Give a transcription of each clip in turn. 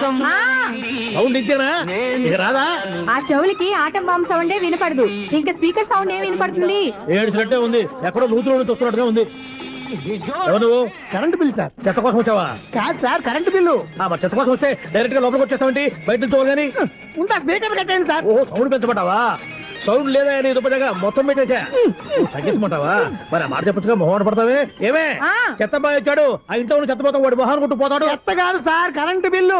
Sound ఇంతేనా ఇక రాదా? ఆ చెవులకి ఆటం బాంబు సౌండే వినపడదు, ఇంకా స్పీకర్ సౌండ్ ఏ వినపడుతుంది? ఏడ్చినట్టే ఉంది, ఎక్కడో నూతులు చూస్తున్నట్టుగా ఉంది. ఎవరు? Current bill sir. చెత్త కోసం వచ్చావా? కాదు సార్, కరెంట్ బిల్లు. మరి చెత్త కోసం వస్తే డైరెక్ట్ గా లోపలికి వచ్చేస్తామంటే బయట నుంచి కానీ ఉంటా స్పీకర్ కట్టండి సార్. ఓహో, సౌండ్ పెంచమంటావా? సౌండ్ లేదా అని దుప్పటగా మొత్తం పెట్టేసా. తగ్గించమంటావా? మరి ఆ మాట చెప్పచ్చుగా, మొహం పడతావే. ఏమే చెత్త బాగా వచ్చాడు, ఆ ఇంట్లో చెత్త పోతాం, వాడు మొహాన్ని కొట్టు పోతాడు. చెత్త కాదు sir, current bill.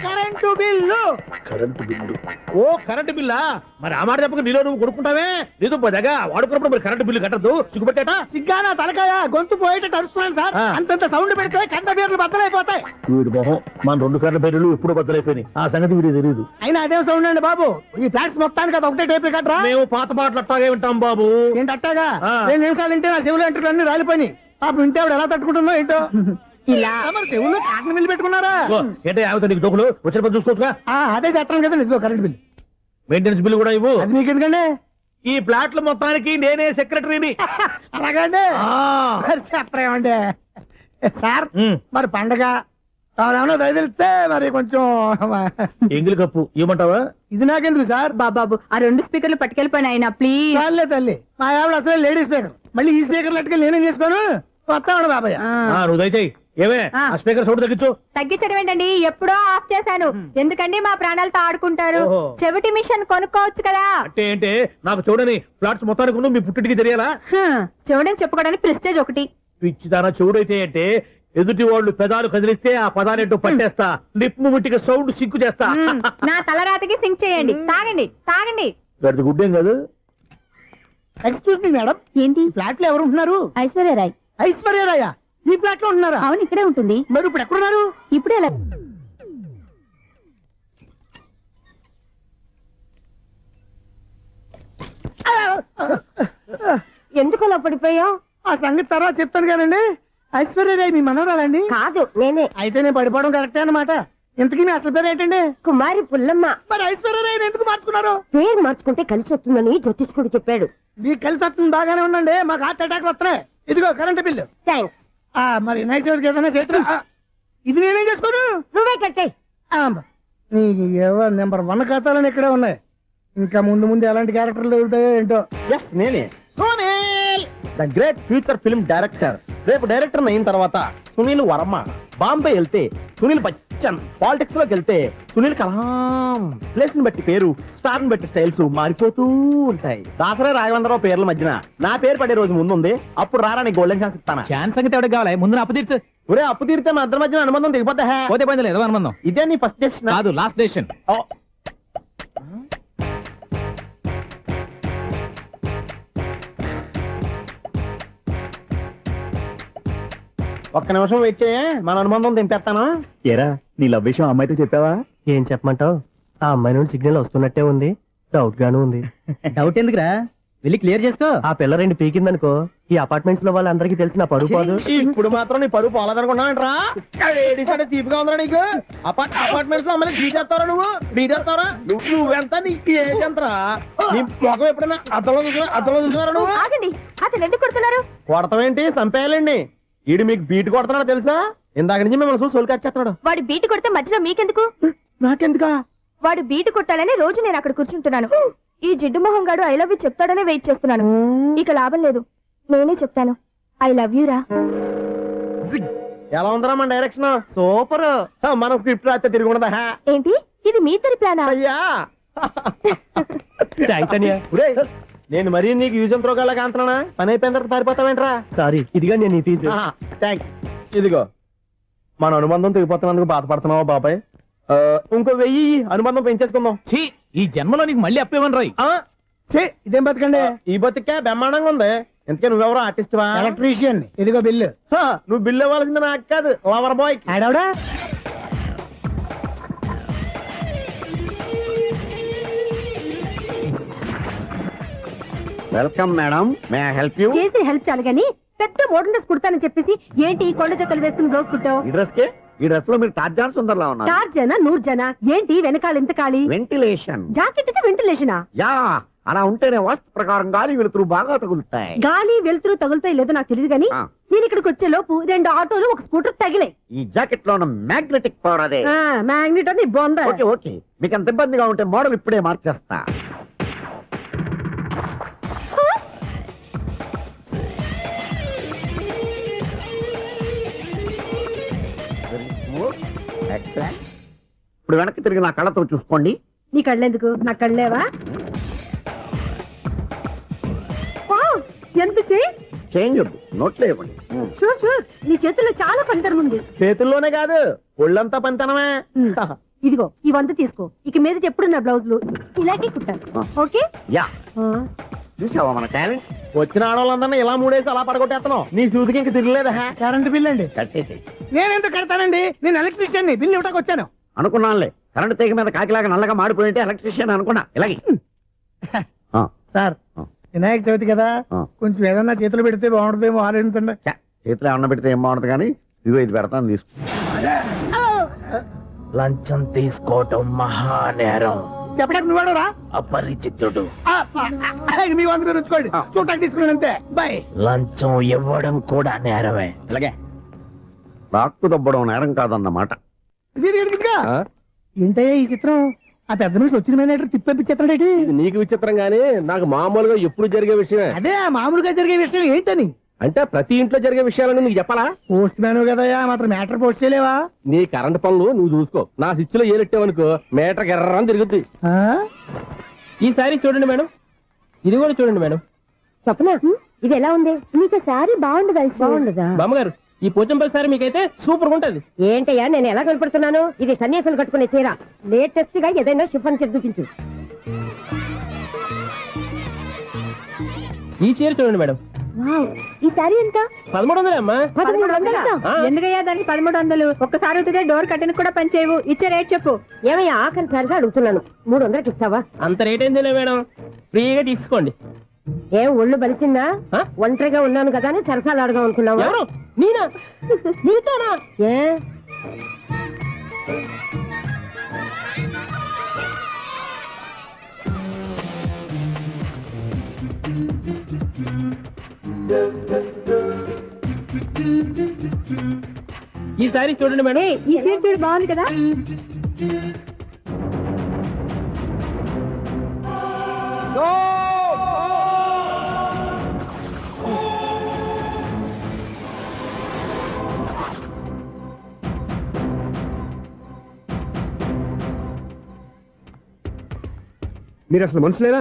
Current bill. Current bill. ఓ కరెంటు బిల్లా? మరి ఆ మాట చెప్పక నీలో నువ్వు కొడుకుంటావే. నీతో పోదాగా వాడుకున్నప్పుడు మరి కరెంటు బిల్లు కట్టద్దు, సిగ్గుపెట్టేట. సిగ్గానా తలకాయ, గొంతు పోయేటట్టు అరుస్తున్నాను సార్. అంతంత సౌండ్ పెడితే కంట బీర్లు బద్దలైపోతాయి. వీడి మొహం మన 2 కరెంటు బిల్లులు ఎప్పుడు బద్దలైపోయినాయి, ఆ సంగతి వీడికి తెలియదు. అయినా అదే సౌండ్ అండి బాబు. ఈ ఫ్లాట్స్ మొత్తానికి అది ఒకటే టైప్ కట్టరా? మేము పాత పాటలు అట్టాగే వింటాం బాబు. ఏంటి అట్టాగా? 2 నిమిషాలు వింటే నా చెవులు ఎంటర్ అన్ని రాలిపోయినాయి. పాపం వింటే ఆవిడ ఎలా తట్టుకుంటుందో ఏంటో. ఇలా మరి చెవుల్లో కాటన్ బిల్లు పెట్టుకున్నారా? ఏంటే ఆవిడ నీకు జోకులు వచ్చినప్పుడు చూసుకోవచ్చుగా. అదే చేస్తాను కదా, ఇదిగో కరెంట్ బిల్. మెయింటెనెన్స్ బిల్లు కూడా ఇవ్వు. అది మీకు ఎందుకండి? ఈ ఫ్లాట్ల మొత్తానికి నేనే సెక్రటరీని. అలాగండి. చెప్పరేమండి సార్, మరి పండగ ఏమన్నా దయదలిస్తే మరి కొంచెం ఎంగిలి కప్పు ఇవ్వమంటావా? ఇది నాకెందుకు సార్? బాబాబు ఆ 2 స్పీకర్లు పట్టుకెళ్ళిపోయిన ఆయన ప్లీజ్. చాలే తల్లి, మా ఆవిడ అసలు లేడీ స్పీకర్, మళ్ళీ ఈ స్పీకర్ లెట్టుకెళ్ళి నేనేం చేసుకోను. వస్తాడు బాబాయ్. నువ్వు దయచేయి. ఏమే ఆ స్పీకర్ సౌండ్ తగ్గించు. తగ్గించడం ఏంటండి, ఎప్పుడో ఆఫ్ చేశాను. ఎందుకండి మా ప్రాణాలతో ఆడుకుంటారు? చెవిటి మిషన్ కొనుక్కోవచ్చు కదా. అంటే ఏంటే నాకు చూడని ఫ్లాట్స్ మొత్తానికి మీ పుట్టింటికి తెలియాలా? చెవుడని చెప్పుకోవడానికి ప్రెస్టేజ్ ఒకటి. పిచ్చిదానా చెవుడైతే అంటే ఎదుటి వాళ్ళు పెదాలు కదిలిస్తే ఆ పదాలేంటో పట్టేస్తా, లిప్ ముట్టికి సౌండ్ సింకు చేస్తా. నా తలరాతకి సింక్ చేయండి. తాగండి తాగండి. గడిది గుడ్డేం కాదు. ఎక్స్క్యూజ్ మీ మేడం, ఏంటి? ఫ్లాట్ లో ఎవరు ఉంటున్నారు? ఐశ్వర్యరాయ్. ఐశ్వర్యరాయ ఈ ఫ్లాట్ లో ఉంటున్నారా? అవును, ఇక్కడే ఉంటుంది. మరి ఇప్పుడు ఎక్కడున్నారు? ఇప్పుడే ఎలా ఎందుకు అలా పడిపోయావు? ఆ సంగతి తర్వాత చెప్తాను కానండి. ఐశ్వర్యరాయ్ మీ మనవరాలండి? కాదు, నేనే. అయితే నేను పడిపోవడం కరెక్టే అన్నమాట. ఇంతకీ మీ అసలు పేరు ఏంటండి? కుమారి పుల్లమ్మ. మరి ఐశ్వర్యరాయ్ ఎందుకు మార్చుకున్నారు? పేరు మార్చుకుంటే కలిసి వస్తుందని జ్యోతిష్కుడు చెప్పాడు. మీకు కలిసి వస్తుంది, బాగానే ఉండండి. మాకు హార్ట్ అటాక్ వస్తున్నాయి. ఇదిగో కరెంట్ బిల్లు. థ్యాంక్స్. మరి నైట్ ఎవరికి ఏదైనా చేతులు ఇది నేనేం చేసుకోను. నువ్వే కట్టే. ఎవరు నెంబర్ 1 ఖాతాలని ఇక్కడే ఉన్నాయి. ఇంకా ముందు ముందు ఎలాంటి క్యారెక్టర్లు దొరుకుతాయో ఏంటో. ఎస్, నేనే Sunil, the great future film director. రేపు డైరెక్టర్ అయిన తర్వాత సునీల్ వర్మ. బాంబే వెళ్తే సునీల్ బచ్చన్, పాలిటిక్స్ లోకి వెళ్తే సునీల్ కలాం. ప్లేస్ ని బట్టి పేరు, స్టార్ ని బట్టి స్టైల్స్ మారిపోతూ ఉంటాయి. దాసరా రాఘవేంద్రరావు పేర్ల మధ్యన నా పేరు పడే రోజు ముందుంది. అప్పుడు రారా నీ గోల్డెన్ ఛాన్స్ ఇస్తానా? ఛాన్స్ సంగతి ఎవరికి కావాలి? ముందు అప్పు తీర్చు. ఒరే, అప్పు తీరితే మన ఇద్దరి మధ్యన అనుబంధం దిగిపోతా. పోతే పోయింది లేదు అనుబంధం. ఇదే నీ ఫస్ట్ డెసిషన్ కాదు, లాస్ట్ డెసిషన్. ఒక్క నిమిషం వెయిట్ చేయ, మన అనుబంధం దింపేస్తాను. ఏరా, నీ లవ్ విషయం అమ్మాయితో చెప్పావా? ఏం చెప్పమంటావు? ఆ అమ్మాయి నుండి సిగ్నల్ వస్తున్నట్టే ఉంది, డౌట్ గాను ఉంది. డౌట్ ఎందుకురా, వెళ్ళి క్లియర్ చేసుకో. ఆ పిల్ల 2 పీకిందనుకో, ఈ అపార్ట్మెంట్స్ లో వాళ్ళందరికీ తెలిసిన పరువు పోదు. ఇప్పుడు మాత్రం నీ పరువు పోలేదనుకున్నావంటరా? చీప్గా ఉందా నీకు? అపార్ట్మెంట్స్ లో అమ్మని డీటేస్తారా? డీటేస్తారా? నువ్వెంత, నీకు ఏంటంతరా? నీ మొఖం ఎప్పుడైనా అద్దంలో చూసినారా నువ్వు? ఆగండి, అతను ఎందుకు కొడుతున్నారు? కొడతావేంటి? చంపేయాలండి. ఈడు మీకు బీట్ కొడుతున్నాడు తెలుసా? ఇందాక నుంచి మిమ్మల్ని చూసి సోల్కి వచ్చేస్తున్నాడు. వాడు బీటు కొడితే మధ్యలో మీకెందుకు? నాకెందుకా? వాడు బీటు కొట్టాలని రోజు నేను అక్కడ కూర్చుంటున్నాను. ఈ జిడ్డు మొహం గాడు ఐ లవ్ యూ చెప్తాడనే వెయిట్ చేస్తున్నాను. ఇక లాభం లేదు, నేనే చెప్తాను. ఐ లవ్ యూ రా. ఎలా ఉందరా మన డైరెక్షన్? సూపర్. మన స్క్రిప్ట్ రాస్తే తిరిగి ఉండదా? ఏంటి ఇది మీ ఇద్దరి ప్లానా? అయ్యా నేను మరీ నీకు యూజ్ ఎంతో గల్లాగా అంటున్నా. పని అయిపోయిన తర్వాత పారిపోతావేంట్రా? సారీ, ఇదిగా నేను ఈ ఫీజు. థ్యాంక్స్. ఇదిగో మన అనుబంధం తెగిపోతున్నందుకు బాధపడుతున్నావా బాబాయ్? ఇంకో 1000 అనుబంధం పెంచేసుకుందాం. ఛీ, ఈ జన్మలో నీకు మళ్ళీ అప్పేమని రాయి. ఇదేం బతకండి? ఈ బతికే బ్రహ్మాండంగా ఉంది. ఎందుకే నువ్వెవరో ఆర్టిస్ట్ వా? ఎలక్ట్రీషియన్. ఇదిగో బిల్లు. నువ్వు బిల్లు ఇవ్వాల్సింది నాకు కాదు, లవర్ బాయ్. ఆడవడా? Welcome madam, may I help you? చేసి హెల్ప్ చాలు గాని పెద్ద మోడల్ డ్రెస్ కుడతానని చెప్పేసి ఏంటి కొండ జతలు వేసుకుని బ్లౌజ్ కుట్టావు? ఈ డ్రెస్ కే, ఈ డ్రెస్ లో మీరు టార్జాన్ సుందర్లా ఉన్నారు. 4 జన 100 జన ఏంటి వెనకాల ఎంత ఖాళీ? వెంటిలేషన్. జాకెట్ కి వెంటిలేషనా? యా, అలా ఉంటేనే వాస్తు ప్రకారం గాలి వెలుతురు బాగా తగులుతాయి. గాలి వెలుతురు తగులుతాయి లేదో నాకు తెలియదు కానీ ఆ. నేను ఇక్కడికి వచ్చే లోపు 2 ఆటోలు ఒక స్కూటర్ తగిలాయి. ఈ జాకెట్ లో ఉన్న మ్యాగ్నెటిక్ పవర్ అదే. మ్యాగ్నెట్ అని బొంద. ఓకే ఓకే, మీకు అంత ఇబ్బందిగా ఉంటే మోడల్ ఇప్పుడే మార్చేస్తా. Excellent. ఇప్పుడు వెనక్కి తిరిగి నా కళ్ళతో చూసుకోండి. నీ కళ్ళెందుకు, నా కళ్ళేవా? వావ్, ఎంత చేంజ్ వద్దు, నోట్లో ఇవ్వండి. షూర్ షూర్, నీ చేతుల్లో చాలా పనితరం ఉంది. చేతుల్లోనే కాదు, ఒళ్ళంతా పంతనమే. ఇదిగో ఈ 100 తీసుకో. ఇక మీద ఎప్పుడు నా బ్లౌజులు ఇలాగే కుట్టాను. ఓకే? యా, చూసావా మన టాలెంట్? వచ్చిన ఆడవాళ్ళందరినీ ఇలా మూడేసి అలా పడగొట్టేస్తున్నావు. నీ సూదికి ఇంక తిరగలేదా? కరెంట్ బిల్ అండి. కట్టేసి నేనెందుకు కడతానండి, నేను ఎలక్ట్రీషియన్ బిల్ ఇవ్వడానికి వచ్చాను. అనుకున్నానులే, కరెంట్ తీగ మీద కాకిలాగా నల్లగా మాడిపోయింటే ఎలక్ట్రీషియన్ అనుకున్నా. ఇలాగే సార్, ఆ. వినాయక చవితి కదా, ఆ. కొంచెం ఏదన్నా చేతులు పెడితే బాగుంటుందేమో ఆలోచించండి. ఛ, చేతిలో అన్న పెడితే ఏం బాగుంటుంది కానీ ఇదిగో ఇది పెడతాను, తీసుకో. లంచం తీసుకోవటం మహానేరం. చెప్పడానికి నువ్వాడరా? అపరిచితుడు. మీ 100 మీరు ఉంచుకోండి, చూడటానికి తీసుకున్నాను అంతే. బాయ్. లంచం ఇవ్వడం కూడా నేరమే. ఇలాగే రాక్కు దబ్బడం నేరం కాదన్నమాట. ఏంటయ్యా ఈ చిత్రం? ఆ పెద్ద నుంచి వచ్చిన మేనేటర్ తిప్పించేస్తాడేటి? నీకు విచిత్రం గానీ నాకు మామూలుగా ఎప్పుడు జరిగే విషయమే. అదే ఆ మామూలుగా జరిగే విషయం ఏంటని. అంటే ప్రతి ఇంట్లో జరిగే విషయాలను నీకు చెప్పాలా? పోస్ట్ మ్యాన్ కదయ్యా, మాత్రం మ్యాటర్ పోస్ట్ చేయలేవా? నీ కరెంట్ పనులు నువ్వు చూసుకో. నా స్విచ్ లో ఏలెట్టావనుకో మీటర్ ఎర్రని తిరుగుద్ది. ఆ? ఈసారి చూడండి మేడం, ఇది కూడా చూడండి మేడం. చెప్పనా, ఇది ఎలా ఉంది? నీకు సారీ బాగుండదా? బాగుండదా? బామ్మగారు, ఈ పోచంపల్లి సారీ మీకైతే సూపర్ ఉంటుంది. ఏంటయ్యా నేను ఎలా కనపడుతున్నాను? ఇది సన్యాసులు కట్టుకునే చీర. లేటెస్ట్ గా ఏదైనా షిఫాన్ చీర చూపించు. ఈ చీర చూడండి మేడం. ఈ సారీ ఎంత? 1300 అమ్మా. 1300? ఆ. ఎందుకయ్యా దానికి 1300? ఒక్కసారి వచ్చితే డోర్ కట్టిన కూడా పని చేయవు. ఇచ్చే రేట్ చెప్పు. ఏమయ్యా ఆఖరిసారిగా అడుగుతున్నాను, 300 ఇస్తావా? అంత రేట్ ఏందిలే మేడం, ఫ్రీగా తీసుకోండి. ఏం ఒళ్ళు బలిసిందా? ఆ? ఒంటరిగా ఉన్నాను కదా అని సరసాలు అడగా అనుకున్నావా? ఎవరు? నేనా? నీతోనా? ఏ ఈ సారీ చూడండి మేడం. ఈ చీర చూడు, బాగుంది కదా? మీరు అసలు మనుషులేనా?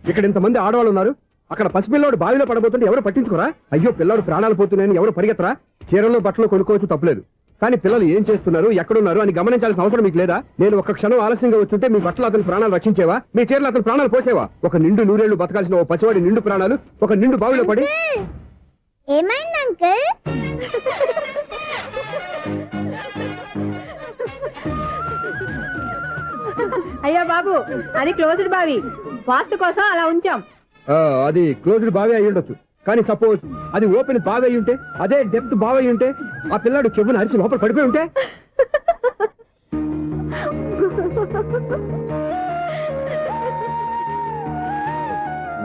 ఇక్కడ ఇంతమంది ఆడవాళ్ళు ఉన్నారు, అక్కడ పసిపిల్లాడు బావిలో పడబోతుంటే ఎవరు పట్టించుకోరా? అయ్యో పిల్లాడు ప్రాణాలు పోతున్నాయని ఎవరు పరిగెత్తరా? చీరల్లో బట్టలు కొనుక్కోవచ్చు, తప్పలేదు. కానీ పిల్లలు ఏం చేస్తున్నారు, ఎక్కడున్నారు అని గమనించాల్సిన అవసరం మీకు లేదా? నేను ఒక్క క్షణం ఆలస్యంగా వచ్చుంటే మీ బట్టలు అతని ప్రాణాలు రక్షించేవా? మీ చీరలు అతని ప్రాణాలు పోసేవా? ఒక నిండు నూరేళ్లు బతకాల్సిన ఓ పసివాడి నిండు ప్రాణాలు ఒక నిండు బావిలో పడి. ఏమైంది అంకుల్? అయ్యో బాబు, అది క్లోజ్డ్ బావి, వాస్తు కోసం అలా ఉంచాం. అది క్లోజ్డ్ బావి అయి ఉండొచ్చు, కానీ సపోజ్ అది ఓపెన్ బావి అయి ఉంటే, అదే డెప్త్ బావి అయి ఉంటే, ఆ పిల్లాడు చెవును అరిచి లోపల పడిపోయి ఉంటే?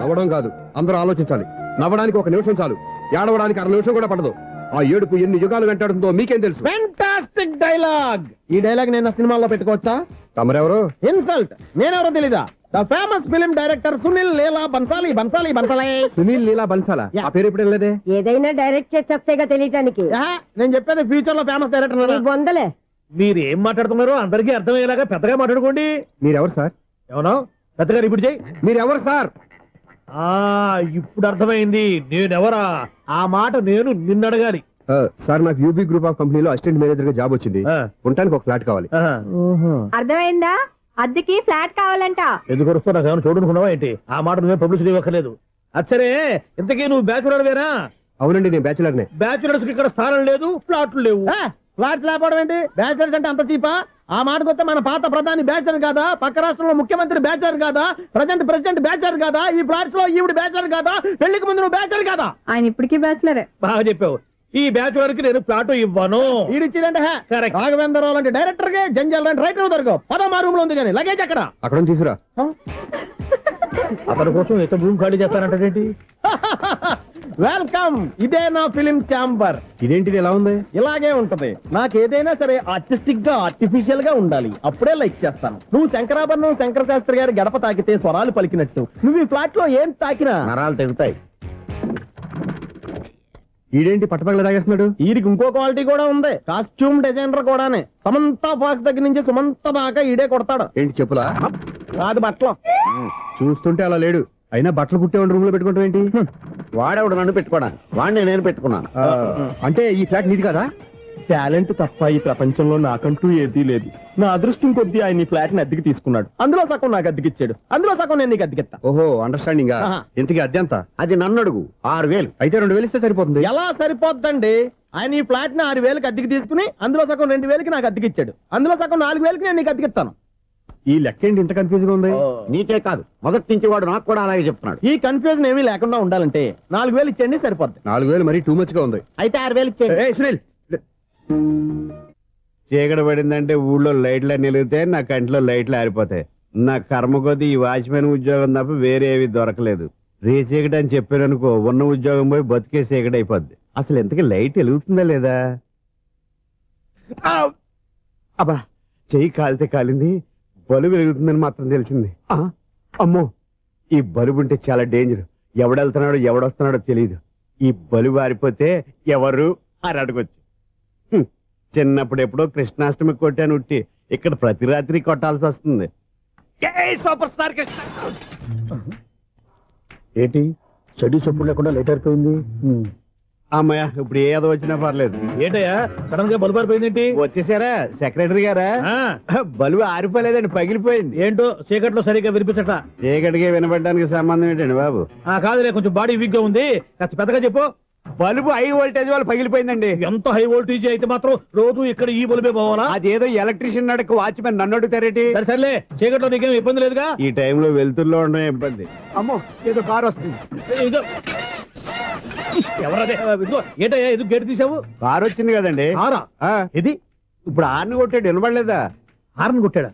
నవ్వడం కాదు, అందరూ ఆలోచించాలి. నవ్వడానికి 1 నిమిషం చాలు, ఏడవడానికి 1/2 నిమిషం కూడా పడదు. ఆ ఏడుపు ఎన్ని యుగాలు వెంటాడుతుందో మీకేం తెలుసు? Fantastic dialogue. ఈ డైలాగ్ నేను సినిమాలో పెట్టుకోవచ్చా? తమరెవరు? ఇన్సల్ట్. నేనెవరో తెలీదా? The famous film director Sunil Leela Bansali. Bansali Bansali Sunil Leela బన్సాలా? ఆ పేరు ఇప్పుడు లేదే. ఏదైనా డైరెక్ట్ చేసేస్తేగా తెలియటానికి. నేను చెప్పేది ఫ్యూచర్ లో ఫేమస్ డైరెక్టర్. బొందలే. మీరు ఏం మాట్లాడుతున్నారో అందరికీ అర్థమయ్యేలాగా పెద్దగా మాట్లాడుకోండి. మీరెవరు సార్? ఏమన్నా పెద్దగా రిపీట్ చేయి. మీరెవరు సార్? ఇప్పుడు అర్థమైంది నేనెవరా. ఆ మాట నేను నిన్ను అడగాలి. సార్, నాకు యూబీ గ్రూప్ ఆఫ్ కంపెనీలో అసిస్టెంట్ మేనేజర్ గా జాబ్ వచ్చింది. ఆ. ఉండటానికి ఒక ఫ్లాట్ కావాలి. అర్థమైందా? అద్దెకి ఫ్లాట్ కావాలంట. ఎందుకు వస్తున్నా నాకు ఏమైనా చూడనుకున్నావా ఏంటి? ఆ మాట నువ్వే పబ్లిసిటీ ఇవ్వక్కర్లేదు. అచ్చరే, ఇంతకీ నువ్వు బ్యాచులర్ వేరా? అవునండి, నేను బ్యాచులర్నే. బ్యాచులర్స్ కి ఇక్కడ స్థానం లేదు, ఫ్లాట్లు లేవు. ఫ్లాట్స్ లేకపోవడం ఏంటి? బ్యాచలర్స్ అంటే అంత చీపా? ఆ మాటకొస్తే మన పాత ప్రధాని బ్యాచలర్ కాదా? పక్క రాష్ట్రంలో ముఖ్యమంత్రి బ్యాచలర్ కాదా? ప్రెసిడెంట్ బ్యాచలర్ కాదా? ఈ ఫ్లాట్స్ లో ఈవిడ బ్యాచలర్ కాదా? పెళ్లికి ముందు నువ్వు బ్యాచలర్ కాదా? ఆయన ఇప్పటికీ బ్యాచులరే. బాగా చెప్పావు. ఈ బ్యాచులర్ కి నేను ఫ్లాట్ ఇవ్వను. ఈడిచ్చిందంటే రాఘవేంద్రరావు లాంటి డైరెక్టర్ కి జంజల్ లాంటి రైటర్ దొరకవు. 16 రూమ్ లో ఉంది కానీ లగేజ్ అక్కడ అక్కడ తీసుకురా. అతని కోసం ఎంత భూమి ఖాళీ చేస్తానంటే వెల్కమ్, ఇదే నా ఫిలిం ఛాంబర్. ఇదేంటిది ఎలా ఉంది? ఇలాగే ఉంటది. నాకు ఏదైనా సరే ఆర్టిస్టిక్ గా ఆర్టిఫిషియల్ గా ఉండాలి, అప్పుడే లైక్ చేస్తాను. నువ్వు శంకరాభరణం శంకర శాస్త్రి గారి గడప తాకితే స్వరాలు పలికినట్టు నువ్వు ఈ ఫ్లాట్ లో ఏం తాకినా నరాలు తెగుతాయి. ఈడేంటి పట్టపగల తాగేస్తున్నాడు? వీరికి ఇంకో క్వాలిటీ కూడా ఉంది. కాస్ట్యూమ్ డిజైనర్ కూడానే. సమంత ఫాక్స్ దగ్గర నుంచి సుమంత దాకా ఈడే కొడతాడు. ఏంటి చెప్పులా? కాదు బట్టలు. చూస్తుంటే అలా లేడు. అయినా బట్టలు కుట్టేవాడి రూమ్ లో పెట్టుకుంటాం ఏంటి? వాడేవాడు నన్ను పెట్టుకోడా, వాడిని నేను పెట్టుకున్నాను. అంటే ఈ ఫ్లాట్ నీది కదా? టాలెంట్ తప్ప ఈ ప్రపంచంలో నాకంటూ ఏదీ లేదు. నా అదృష్టం కొద్దీ ఆయన ఈ ఫ్లాట్ ని అద్దెకి తీసుకున్నాడు. అందులో సగం నాకు అద్దెకిచ్చాడు, అందులో సగం నేను నీకు అద్దెకిస్తా. ఓహో, అండర్స్టాండింగ్. ఆహా. ఇంతకీ అద్దె ఎంత? అది నన్ను అడుగు. 6,000. అయితే 2,000 ఇస్తే సరిపోతుంది. ఎలా సరిపోద్దండి? ఆయన ఈ ఫ్లాట్ ని 6,000కి అద్దెకి తీసుకుని అందులో సగం 2,000కి నాకు అద్దెకిచ్చాడు, అందులో సగం 4,000కి నేను నీకు అద్దెకిస్తాను. ఈ లెక్క ఏంటి ఇంత కన్ఫ్యూజ్ గా ఉంది? నీకే కాదు, మొదటి నుంచి వాడు నాకు కూడా అలాగే చెప్తున్నాడు. ఈ కన్ఫ్యూజన్ ఏమీ లేకుండా ఉండాలంటే 4,000 ఇచ్చేయండి, సరిపోద్ది. 4,000 మరీ టూ మచ్ గా ఉంది. అయితే 6,000 ఇచ్చేయండి. ఏయ్, సునీల్, చీకటి పడిందంటే ఊళ్ళో లైట్లు అన్ని వెలిగితే నా కంటిలో లైట్లు ఆరిపోతాయి. నా కర్మ కొద్దీ ఈ వాచ్మెన్ ఉద్యోగం తప్ప వేరే ఏవి దొరకలేదు. రే చీకటి అని చెప్పారనుకో, ఉన్న ఉద్యోగం పోయి బతికే చీకటి అయిపోద్ది. అసలు ఇంతకీ లైట్ వెలుగుతుందా లేదా? అబ్బా, చెయ్యి కాలితే కాలింది, బలుబు వెలుగుతుందని మాత్రం తెలిసింది. అమ్మో, ఈ బలుబు ఉంటే చాలా డేంజర్. ఎవడెళ్తున్నాడో ఎవడొస్తున్నాడో తెలియదు. ఈ బలుబు ఆరిపోతే ఎవరు అని అడగొచ్చు. చిన్నప్పుడు ఎప్పుడో కృష్ణాష్టమి కొట్టాను ఉట్టి, ఇక్కడ ప్రతి రాత్రి కొట్టాల్సి వస్తుంది. జై సూపర్ స్టార్ కృష్ణ. ఏంటి చెడు చెప్పుడు లేకుండా లేట్ అయిపోయింది. అమ్మయ్య, ఇప్పుడు ఏదో వచ్చినా పర్లేదు. ఏంటయ్యా సడన్ గా బలుపు అయిపోయింది ఏంటి? వచ్చేసారా సెక్రటరీ గారా? బలుబు ఆరిపోలేదండి, పగిలిపోయింది. ఏంటో చీకట్లో సరిగ్గా వినిపించట. చీకటికి వినపడడానికి సంబంధం ఏంటండి బాబు? కాదులే, కొంచెం బాడీ వీక్ గా ఉంది, కాస్త పెద్దగా చెప్పు. బల్బు హై వోల్టేజ్ వాళ్ళు పగిలిపోయిందండి. ఎంత హై వోల్టేజ్ అయితే మాత్రం రోజు ఇక్కడ ఈ బల్బే పోవాలా? అదేదో ఎలక్ట్రీషియన్ నడక వాచ్మెన్ నన్ను అడుగుతారేటి? సరే సర్లే, చీకట్లో నీకేం ఇబ్బంది లేదుగా? ఈ టైంలో వెళ్తుల్లో ఉండడం ఇబ్బంది. అమ్మో, ఏదో కారు వస్తుంది. ఇదిగో. ఎవరదే? ఇదిగో, ఏంటయ్యా ఇది గేట్ తీసావు? కారు వచ్చింది కదండి. కారా? ఇది ఇప్పుడు ఆర్ని కొట్టాడు, వినపడలేదా? హార్న్ కొట్టాడా?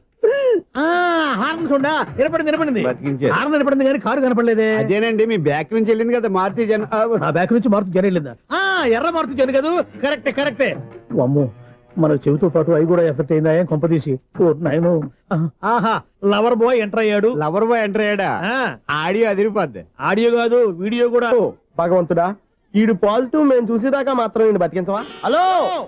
హార్న్ చూడా వినపడింది. బతికించారు. హార్న్ వినపడింది కానీ కారు కనపడలేదే. అదేనండి, మీ బ్యాక్ నుంచి వెళ్ళింది కదా మారుతి జన. ఆ బ్యాక్ నుంచి మారుతి జన వెళ్ళిందా? ఎర్ర మారుతి జన కదా? కరెక్టే. అమ్మో, మన చెవితో పాటు అవి కూడా ఎఫెక్ట్ అయిందా కొంపదీసి? నాయను. ఆహా, లవర్ బాయ్ ఎంటర్ అయ్యాడు. లవర్ బాయ్ ఎంటర్ అయ్యాడా? ఆడియో అదిరిపోద్ది. ఆడియో కాదు, వీడియో కూడా. భగవంతుడా, ఈడు పాజిటివ్ మేము చూసేదాకా మాత్రం ఈయన బతికించవా? హలో,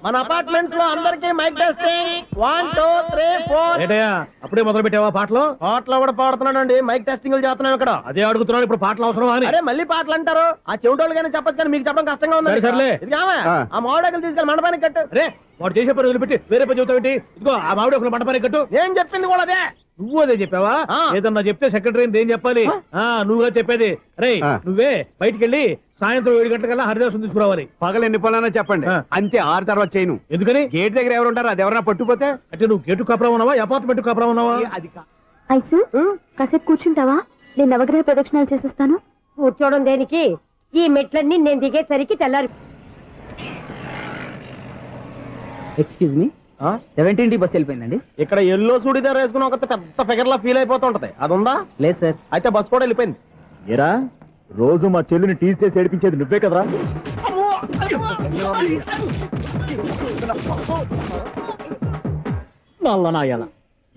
మన అపార్ట్మెంట్స్ లో అందరికీ మైక్ టెస్టింగ్. 1 2 3 4. ఏంటయ్యా అప్పుడే మొదలు పెట్టావా పాటలు? పాటలు కూడా పాడుతున్నాడు అండి, మైక్ టెస్టింగ్ చేస్తున్నాం ఇక్కడ. అదే అడుగుతున్నాడు, ఇప్పుడు పాటలు అవసరమా అని. అరే మళ్ళీ పాటలు అంటారు, ఆ చెవిటోళ్ళు కానీ చెప్పచ్చు కానీ మీకు చెప్పడం కష్టంగా ఉంది. సర్లే. ఆ మామిడాకులు తీసుకెళ్ళి మండపానికి కట్టు. రే, వాడు చేసే పని వదిలిపెట్టి వేరే పని చెబుతావేంటి? ఇదిగో ఆ మామిడి ఒక మంటపానికి కట్టు. ఏం చెప్పింది కూడా అదే. నువ్వు అదే చెప్పావా? ఏదన్నా చెప్తే సెక్రటరీ ఏం చెప్పాలి? నువ్వుగా చెప్పేది. రే, నువ్వే బయటికి వెళ్ళి సాయంత్రం 7 గంటలకల్లా హరిదాసు తీసుకురావాలి. పగలు ఎన్ని పనులన్నా చెప్పండి, అంతే. 6 తర్వాత చేయను. ఎందుకని? గేట్ దగ్గర ఎవరు ఉంటారు, అది ఎవరన్నా పట్టుపోతే. అంటే నువ్వు గేటు కాపురం ఉన్నావా, అపార్ట్మెంట్ కాపురం ఉన్నావా? అది ఐసు కాసేపు కూర్చుంటావా? నేను నవగ్రహ ప్రదక్షిణాలు చేసేస్తాను. కూర్చోవడం దేనికి? ఈ మెట్లన్నీ నేను దిగేసరికి తెల్లారి. ఎక్స్క్యూజ్ మీ, 17 బస్ వెళ్ళిపోయిందండి. ఇక్కడ ఎల్లో చూడిదార్ వేసుకుని ఒక పెద్ద ఫిగర్ లా ఫీల్ అయిపోతుంటది, అది ఉందా? లేదు సార్. అయితే బస్ కూడా వెళ్ళిపోయింది. ఏరా, రోజు మా చెల్లిని టీచ్ చేసి ఏడిపించేది నువ్వే కదరా?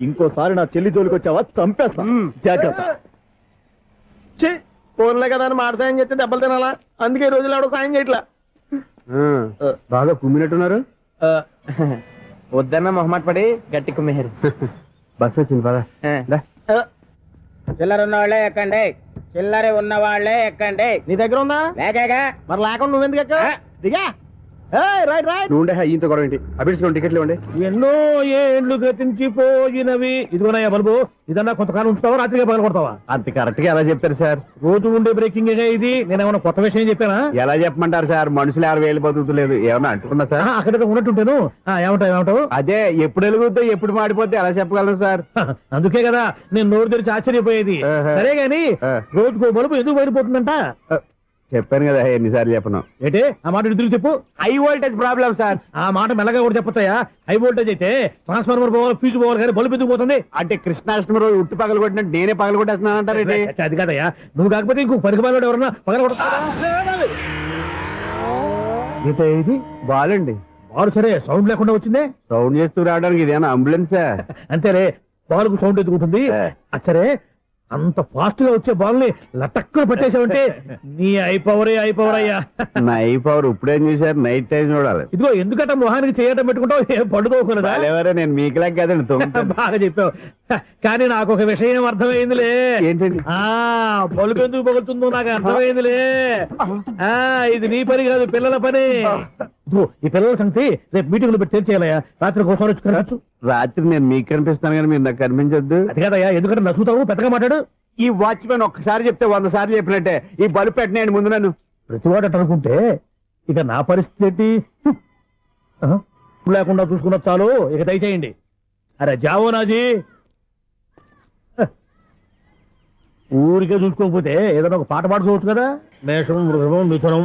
ఇంకోసారి నా చెల్లి జోలికి వచ్చావా చంపేస్తా, జాగ్రత్త. ఫోన్లే కదా అని మాట సాయం చేస్తే దెబ్బలు తినాలా? అందుకే ఈ రోజులు ఎవడో సాయం చేయట్లా. బాగా కుమ్మినట్టున్నారు. వద్దన్న మొహమాట పడి గట్టి కుమ్మేరు. బస్ వచ్చింది పదా. చిల్లర ఉన్న వాళ్ళే ఎక్కండి, చిల్లర ఉన్న వాళ్ళే ఎక్కండి. నీ దగ్గర ఉందా? లేకగా మరి లేకుండా నువ్వెందుకు ఎక్క? దిగా. రైట్. నువ్వు ఉండే ఈయంతో గొడవ ఏంటి? అభిడ్స్ టికెట్లు ఇవ్వండి. ఎన్నో ఏండ్లు గతించిపోయినవి. ఇదిగోనయ్యా బల్బు, ఇదన్నా కొంతకాలం ఉంచుతావా, రాత్రిగా పగల కొడతావా? అంత కరెక్ట్ గా ఎలా చెప్తారు సార్? రోజు ఉండే బ్రేకింగ్ ఇది. నేనేమన్నా కొత్త విషయం చెప్పానా? ఎలా చెప్పమంటారు సార్? మనుషులు 60,000 బతుకుతలేదు, ఏమన్నా అంటున్నా సార్? అక్కడ ఉన్నట్టుంటాను. ఏమంటావు? అదే ఎప్పుడు వెలుగుతో ఎప్పుడు మాడిపోతే ఎలా చెప్పగలను సార్? అందుకే కదా నేను నోరు తెరిచి ఆశ్చర్యపోయేది. సరే గాని రోజుకో బలుపు ఎందుకు బయటపోతుందంట? చెప్పాను కదా ఎన్నిసార్లు చెప్పను. ఏంటి ఆ మాట తిరిగి చెప్పు. High voltage problem sir. ఆ మాట మెల్లగా కూడా చెప్పొచ్చాయా? హై వోల్టేజ్ అయితే ట్రాన్స్ఫార్మర్ పోవాలి, ఫ్యూజ్ పోవాలి, కానీ బల్బు ఎందుకు పోతుంది? అంటే కృష్ణాష్టమి రోజు ఉట్టు పగలు కొట్టినట్టు నేనే పగలు కొట్టేస్తున్నానంటారేంటి? చచ్చా, అది కాదయ్యా. నువ్వు కాకపోతే ఇంకో పరిగణలో ఎవరన్నా పగల ఇది బాలండి. బాలు సరే సౌండ్ లేకుండా వచ్చిందే. సౌండ్ చేస్తూ రావడానికి ఇదేనా అంబులెన్సా? అంతేలే, బాలుకు సౌండ్ ఎదుగుతుంది. సరే అంత ఫాస్ట్ గా వచ్చే బాల్ని లటక్కులు పట్టేసావంటే నీ ఐపవర్ అయ్యా. నై పవర్ ఇప్పుడేం చూసారు? నైట్ టైం చూడాలి. ఇదిగో ఎందుకంటే మొహానికి చేయటం పెట్టుకుంటావు, ఏం పడుకోకూడదా? ఎవరే నేను మీకులాగా కదండి తొంగి. బాగా చెప్పావు. కానీ నాకు ఒక విషయం అర్థమైందిలే. ఏంటండి? బలుపు ఎందుకు పగులుతుందో నాకు అర్థమైందిలే. ఇది నీ పని కాదు, పిల్లల పని. ఇదిగో ఈ పిల్లల సంగతి రేపు మీటింగ్ లో పెట్టి తెలిసేయాలయ్యా. రాత్రి కోసం వచ్చుకోవచ్చు. రాత్రి నేను మీకు కనిపిస్తాను కానీ మీరు నాకు కనిపించొద్దు. అది కాదయ్యా, ఎందుకంటే నసుతావు, పెద్దగా మాట్లాడు. ఈ వాచ్మెన్ ఒక్కసారి చెప్తే 100 సార్లు చెప్పినట్టే. ఈ బల్బు పెట్టినాయండి ముందు నన్ను. ప్రతివాడట అనుకుంటే ఇక నా పరిస్థితి ఏంటి? లేకుండా చూసుకున్న చాలు, ఇక దయచేయండి. అరే జావో నాజీ, ఊరికే చూసుకోకపోతే ఏదైనా ఒక పాట పాడుకోవచ్చు కదా. మేషం, వృషభం, మిథునం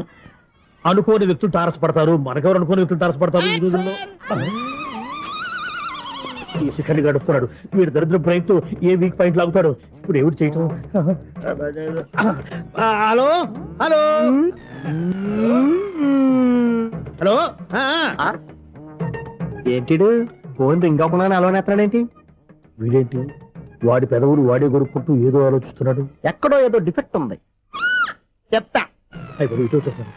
అనుకోని వ్యక్తులు తారసపడతారు. మనకెవరు అనుకోని వ్యక్తులు తారసపడతారు ఈ రోజుల్లో? ఈ శిఖండి గడుపుతున్నాడు వీడు. దరిద్ర బ్రెయిన్ తో ఏ వీక్ పాయింట్ లాగుతాడు. ఇప్పుడు ఎవరు చేయటం? Hello hello hello. ఏంటిడు ఫోన్ రింగ్ అవ్వకుండా అలవనేస్తాడేంటి? వీడేంటి వాడి పెదవులు వాడే కొరుక్కుంటూ ఏదో ఆలోచిస్తున్నాడు. ఎక్కడో ఏదో డిఫెక్ట్ ఉంది, చెప్తా. అయిపోయి ఇటు వచ్చేస్తాను.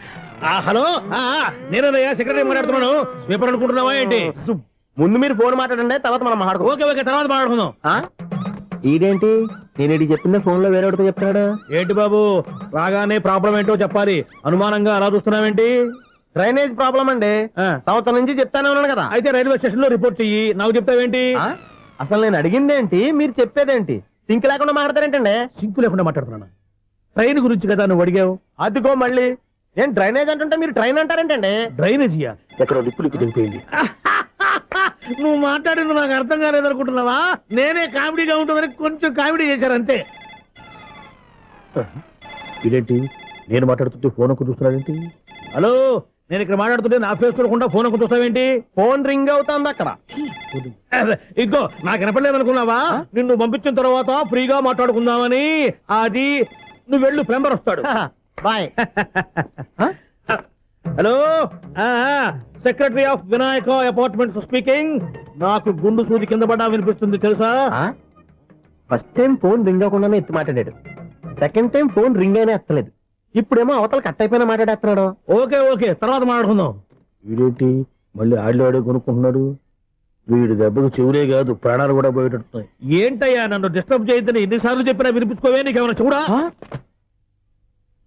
హలో, నేనయ్యా సెక్రటరీ మాట్లాడుతున్నాను. స్వీపర్ అనుకుంటున్నావా ఏంటి? ముందు మీరు ఫోన్ మాట్లాడండి, తర్వాత మనం మాట్లాడుకో. ఓకే ఓకే, తర్వాత మాట్లాడుకుందాం. ఇదేంటి నేను చెప్పిందే ఫోన్ లో వేరే చెప్తాడు? ఏంటి బాబు, రాగానే ప్రాబ్లం ఏంటో చెప్పాలి. అనుమానంగా అలా చూస్తున్నావేంటి? డ్రైనేజ్ ప్రాబ్లం అండి. సంవత్సరం నుంచి చెప్తానే ఉన్నాను కదా. అయితే రైల్వే స్టేషన్ లో రిపోర్ట్ చెయ్యి, నాకు చెప్తావేంటి? అసలు నేను అడిగిందేంటి, మీరు చెప్పేదేంటి? సింక్ లేకుండా మాట్లాడతారేంటండి? సింకు లేకుండా మాట్లాడుతున్నాను. ట్రైన్ గురించి కదా నువ్వు అడిగావు. అదిగో మళ్ళీ ఏం డ్రైనేజ్ అంటుంటే మీరు ట్రైన్ అంటారేంటండి? డ్రైనేజీయా? ఎక్కడో లిప్పు దిగిపోయింది. నువ్వు మాట్లాడింది నాకు అర్థం కాలేదనుకుంటున్నావా? నేనే కామెడీగా ఉంటుందని కొంచెం కామెడీ చేశారు అంతే. ఇదేంటి నేను మాట్లాడుతుంటే ఫోన్ ఒక్క చూస్తున్నాడేంటి? హలో, నేను ఇక్కడ మాట్లాడుతుంటే నా ఫేస్ చూడకుండా ఫోన్ ఒక్క చూస్తావేంటి? ఫోన్ రింగ్ అవుతుంది అక్కడ. ఇదిగో నాకు వినపడలేదు అనుకున్నావా? నిన్ను పంపించిన తర్వాత ఫ్రీగా మాట్లాడుకుందామని. అది నువ్వు వెళ్ళు, ప్లంబర్ వస్తాడు. Bye. Hello, secretary of Vinayaka apartments speaking. నాకు గుండు సూది కింద పడ్డా వినిపిస్తుంది తెలుసా? ఫస్ట్ టైం ఫోన్ రింగ్ అవ్వకుండానే ఎత్తి మాట్లాడాడు. సెకండ్ టైం ఫోన్ రింగ్ అయినా ఎత్తలేదు. ఇప్పుడేమో అవతల కట్ అయిపోయినా మాట్లాడేస్తున్నాడు. ఓకే ఓకే, తర్వాత మాట్లాడుకుందాం. వీడేంటి మళ్ళీ ఆడే కొనుక్కుంటున్నాడు? వీడి దెబ్బకు చెవులే కాదు, ప్రాణాలు కూడా పోయేటట్టున్నాయి. ఏంటయ్యా నన్ను డిస్టర్బ్ చేయొద్దని ఎన్నిసార్లు చెప్పినా వినిపించుకోవే? నీకేమైనా చూడా?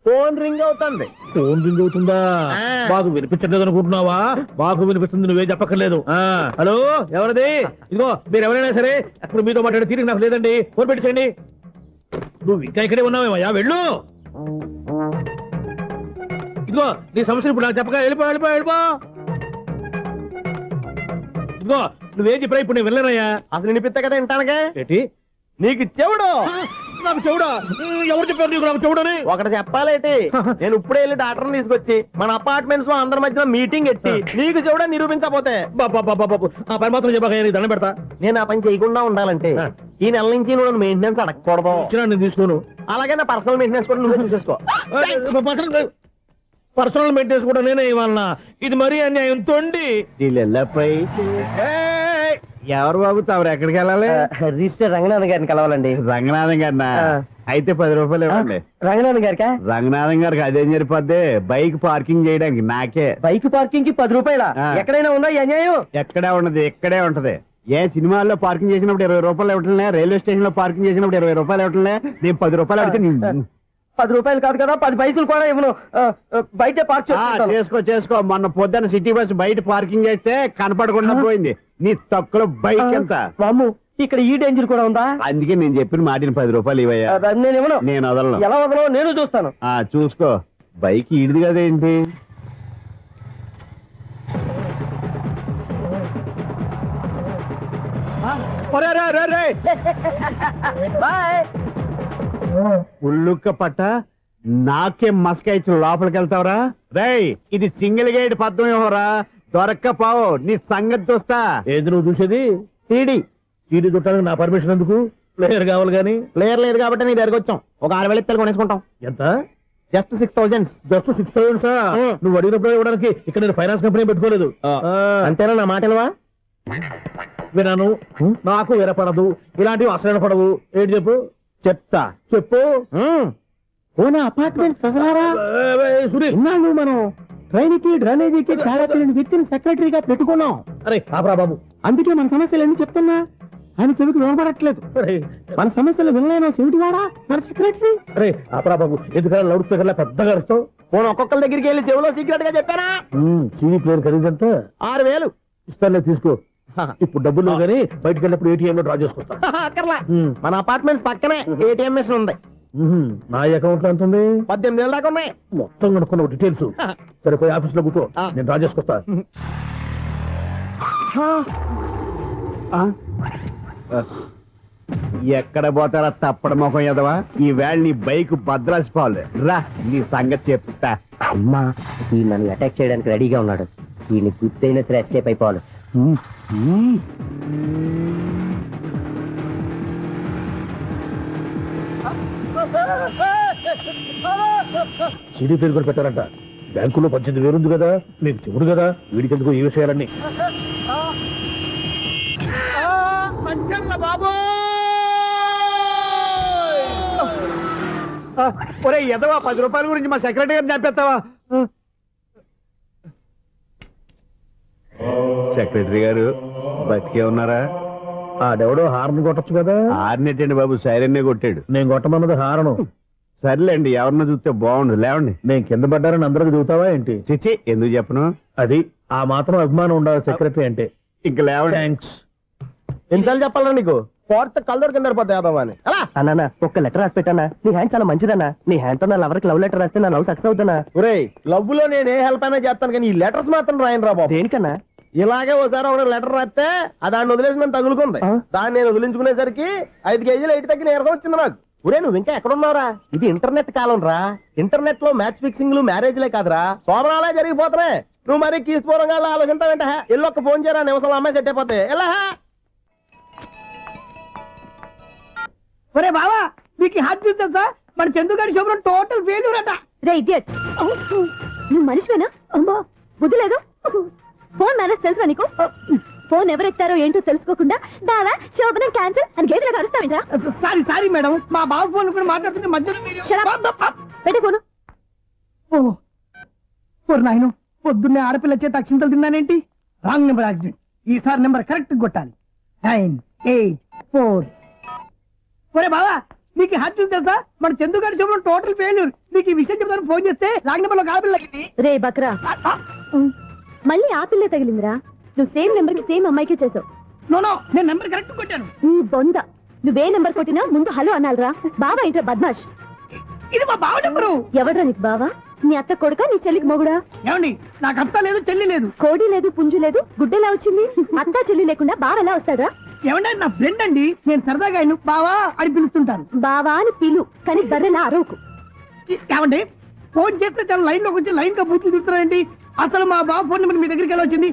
ఫోన్ రింగ్ అవుతుంది. ఫోన్ రింగ్ అవుతుందా? బాగు వినిపించట్లేదు అనుకుంటున్నావా? బాగు వినిపిస్తుంది, నువ్వే చెప్పక్కర్లేదు. హలో, ఎవరిది? ఇదిగో మీరు ఎవరైనా సరే అప్పుడు మీతో మాట్లాడే తీరిక నాకు లేదండి. ఫోన్ పెట్టేసేయండి. నువ్వు ఇంకా ఇక్కడే ఉన్నావేమయ్యా, వెళ్ళు. ఇదిగో నీ సమస్యలు ఇప్పుడు నాకు చెప్పగా వెళ్ళిపో వెళ్ళిపో వెళ్ళిపో. ఇదిగో నువ్వేం చెప్పరా ఇప్పుడు నేను వెళ్ళానయ్యా. అసలు వినిపిస్తా కదా వింటానగా. ఏంటి నీకు చెవుడు? నాకు చెవుడా? ఎవరు చెప్పారు నీకు నాకు చెవుడని? ఒకటి చెప్పాలేటి, నేను ఇప్పుడే వెళ్ళి డాక్టర్ని తీసుకొచ్చి మన అపార్ట్మెంట్స్ లో అందరి మధ్యన మీటింగ్ ఎట్టి నీకు చెవుడా నిరూపించకపోతే ఆ పని మాత్రం చెప్పాక దండం పెడతా. నేను ఆ పని చేయకుండా ఉండాలంటే ఈ నెల నుంచి నువ్వు మెయింటెనెన్స్ అడగకూడదు. నేను తీసుకోను. అలాగే నా పర్సనల్ మెయింటెనెన్స్ కూడా నువ్వు చూసేసుకో. పర్సనల్ మెయింటెనెన్స్ కూడా నేనే ఇవ్వాలన్నా? ఇది మరీ అన్యాయం తోండి. ఎవరు బాబు తమరు ఎక్కడికి వెళ్ళాలి? రిజిస్టర్ రంగనాథ్ గారిని కలవాలండి. రంగనాథం గారినా? అయితే 10 రూపాయలు ఇవ్వండి. రంగనాథ్ గారికా? రంగనాథం గారికి అదేం సరిపోద్ది? బైక్ పార్కింగ్ చేయడానికి నాకే. బైక్ పార్కింగ్ కి 10 రూపాయల? ఎక్కడైనా ఉందా ఈ అన్యాయం? ఎక్కడే ఉండదు, ఇక్కడే ఉంటది. ఏ సినిమాల్లో పార్కింగ్ చేసినప్పుడు 20 రూపాయలు ఇవ్వట్లే, రైల్వే స్టేషన్ లో పార్కింగ్ చేసినప్పుడు 20 రూపాయలు ఇవ్వట్లే. నేను 10 రూపాయలు అడిగితే 10 రూపాయలు కాదు కదా, 10 పైసలు కూడా ఇవ్వను. బయట పార్క్ చేసుకో. మొన్న పొద్దున్న సిటీ బస్ బయట పార్కింగ్ చేస్తే కనపడకుండా పోయింది. నీ తక్కువ బైక్ ఎంత? మాము ఇక్కడ ఈ డేంజర్ కూడా ఉందా? అందుకే నేను చెప్పిన మాటిని 10 రూపాయలు ఇవ్వయ్యా. నేను ఇవ్వను. నేను వదలను. ఎలా వదలవు నేను చూస్తాను. చూసుకో. బైక్ ఈడిది కదేంటి? బాయ్. ఉల్లుక్క పట్ట నాకే మస్కా ఇచ్చి లోపలికి వెళ్తావరా? రేయ్, ఇది సింగిల్ గేట్ పద్మం ఏమోరా, దొరక్కపోవు నీ సంగతి చూస్తా. ఏది నువ్వు చూసేది? సీడీ సీడీ చుట్టానికి నా పర్మిషన్ ఎందుకు? ప్లేయర్ కావాలి గానీ. ప్లేయర్ లేదు కాబట్టి నీ దగ్గరకు వచ్చాం. ఒక 6,000 ఇత్తలు కొనేసుకుంటాం. ఎంత? జస్ట్ 6,000. Just 6,000 sir. నువ్వు అడిగినప్పుడు ఇవ్వడానికి ఇక్కడ నేను ఫైనాన్స్ కంపెనీ పెట్టుకోలేదు. అంతేనా? నా మాటలువా? విన్నాను, నాకు వినపడదు, ఇలాంటివి అసలు వినపడవు. ఏంటి చెప్పు? చెప్తా. చెప్పు. ఓనా అపార్ట్మెంట్స్ ప్రజలారా, సునీల్, ఇన్నాళ్ళు మనం ట్రైన్కి డ్రైనేజీకి తేడాలేని వ్యక్తిని సెక్రటరీగా పెట్టుకున్నాం. అరే ఆపరా బాబు. అందుకే మన సమస్యలన్నీ చెప్తున్నా. ఆయన చెవికి వినపడట్లేదు. అరే మన సమస్యలు వినలేనో చెవిటివాడా మన సెక్రటరీ. అరే ఆపరా బాబు, ఎందుకన్నా లౌడ్ స్పీకర్ లా పెద్దగా అరుస్తావు? పోనీ ఒక్కొక్కరి దగ్గరికి వెళ్ళి చెవిలో సీక్రెట్ గా చెప్పానా? CD player ఖరీదంతా 6,000. ఇస్తానులే, తీసుకో. ఇప్పుడు డబ్బులు లేవు కానీ బయటకు వెళ్ళినప్పుడు ఏటీఎం లో డ్రా చేసుకొస్తా. అక్కర్లా, మన అపార్ట్మెంట్స్ పక్కనే ఏటీఎం మిషన్ ఉంది. నా అకౌంట్ లో ఎంత ఉంది? 18,000 దాకా ఉన్నాయి. మొత్తం కనుక్కున్న డీటెయిల్స్. సరే పోయి ఆఫీస్ లో కూర్చో, నేను డ్రా చేసుకొస్తా. ఎక్కడ పోతారా తప్పడ మొఖం ఎదవా? ఈ వేళ నీ బైక్ భద్రాసిపోవాలి. రా, నీ సంగతి చెప్తా. అమ్మా, ఈ నన్ను అటాక్ చేయడానికి రెడీగా ఉన్నాడు. ఈయన గుర్తైనా సరే ఎస్కేప్ అయిపోవాలి. సీడీ ప్లేయర్ కూడా పెట్టారంట. బ్యాంకులో 18,000 ఉంది కదా, మీకు చెవుడు కదా, వీడికి ఎందుకు ఈ విషయాలన్నీ? ఒరే ఎదవా, 10 రూపాయల గురించి మా సెక్రటరీ గారిని చంపేస్తావా? సెక్రటరీ గారు బతికే ఉన్నారా? ఆడెవడో హార్న్ కొట్టచ్చు కదా. ఆరినెట్టండి బాబు, సైరన్నే కొట్టాడు. నేను కొట్టమన్నది హారను. సర్లేండి, ఎవరన్నా చూస్తే బాగుండు. లేవండి. నేను కింద పడ్డారని అందరికి చూతావా ఏంటి? చిచ్చి, ఎందుకు చెప్పను? అది ఆ మాత్రం అభిమానం ఉండాలి సెక్రటరీ అంటే. ఇంక లేవండి. థ్యాంక్స్. ఎన్నిసార్లు చెప్పాలా నీకు? పోర్త కల్దోడు కింద పడిపోతాయి యాదవ్ అని. అన్నా, ఒక్క లెటర్ రాసి పెట్టానా? నీ హ్యాండ్ చాలా మంచిదన్నా. నీ హ్యాండ్ తో నా లవర్కి లవ్ లెటర్ రాస్తే నా లవ్ సక్సెస్ అవుతానా? ఒరేయ్, లవ్ లో నేను ఏ హెల్ప్ అయినా చేస్తాను కానీ ఈ లెటర్స్ మాత్రం రాయను రా బాబు. దేనికన్నా? ఇలాగే ఓసారి ఒక లెటర్ రాస్తే దాన్ని వదిలేసి నన్ను తగులుకుంది. దాన్ని నేను వదిలించుకునేసరికి 5 కేజీలు 8 తగ్గి నీరసం వచ్చింది నాకు. ఒరే, నువ్వు ఇంకా ఎక్కడున్నావురా? ఇది ఇంటర్నెట్ కాలం రా. ఇంటర్నెట్ లో మ్యాచ్ ఫిక్సింగ్లు, మ్యారేజ్లే కాదురా, శోభనాలే జరిగిపోతున్నాయి. నువ్వు మరి కీస్పూరంగా ఆలోచించావేంట? ఎల్లొక్క ఫోన్ చేయరా, నిమిషంలో అమ్మాయి సెట్ అయిపోతాయి. ఎలా? ఒరే బావా, మీకు హాట్ న్యూస్ తెలుసా? మన చందుగారి శుభ్రం టోటల్ ఫెయిల్యూర్ అట. రే ఇడియట్, నువ్వు మనిషివేనా? అమ్మా, బుద్ధి లేదు. ఫోన్ మేనేజ్ తెలుసా నీకు? ఫోన్ ఎవరెత్తారో ఏంటో తెలుసుకోకుండా దావా శోభనం క్యాన్సిల్ అని గేదెలకు అరుస్తావేంట్రా? సారీ మేడం, మా బావ ఫోన్ కూడా మాట్లాడుతుంటే మధ్యలో మీరు పెట్టే ఫోను. ఓ నాయను, పొద్దున్నే ఆడపిల్ల చేత అక్షింతలు తిన్నానేంటి? Wrong number accident. ఈసారి నెంబర్ కరెక్ట్ కొట్టాలి. 9, 8, 4. ఒరే బావా, నీకు హాట్ న్యూస్ తెలుసా? మన చందుగారి శుభ్రం టోటల్ ఫెయిల్యూర్. నీకు ఈ విషయం చెప్తాను ఫోన్ చేస్తే రాంగ్ నెంబర్ లో ఆడపిల్ల తగ్గింది. రే బక్రా, మళ్ళీ ఆ పిల్లే తగిలిందిరా. నువ్వు సేమ్ నెంబర్ కి సేమ్ అమ్మాయికే చేసావు. నో, నేను నెంబర్ కరెక్ట్ కొట్టాను. నీ బొంద, నువ్వే నెంబర్ కొట్టినా ముందు హలో అనాలిరా. బావా ఏంట్రా బద్మాష్? ఇది మా బావ నెంబరు. ఎవడ్రా నీకు బావా? నీ అత్త కొడుక, నీ చెల్లికి మొగుడా? ఏమండి, నాకు అత్త లేదు, చెల్లి లేదు. కోడి లేదు, పుంజు లేదు, గుడ్డెలా వచ్చింది? అత్త చెల్లి లేకుండా బావ ఎలా వస్తాడా? ఏమంటే నా ఫ్రెండ్ అండి, నేను సరదాగా ఆయన బావా అని పిలుస్తుంటాను. బావా అని పిలు, కానీ బర్రెలా అరవకు. ఏమండి, ఫోన్ చేస్తే చాలా లైన్ లోకి వచ్చి లైన్ గా బూతులు తిడుతున్నాయండి. అసలు మా బావ ఫోన్ నెంబర్ మీ దగ్గరికి ఎలా వచ్చింది?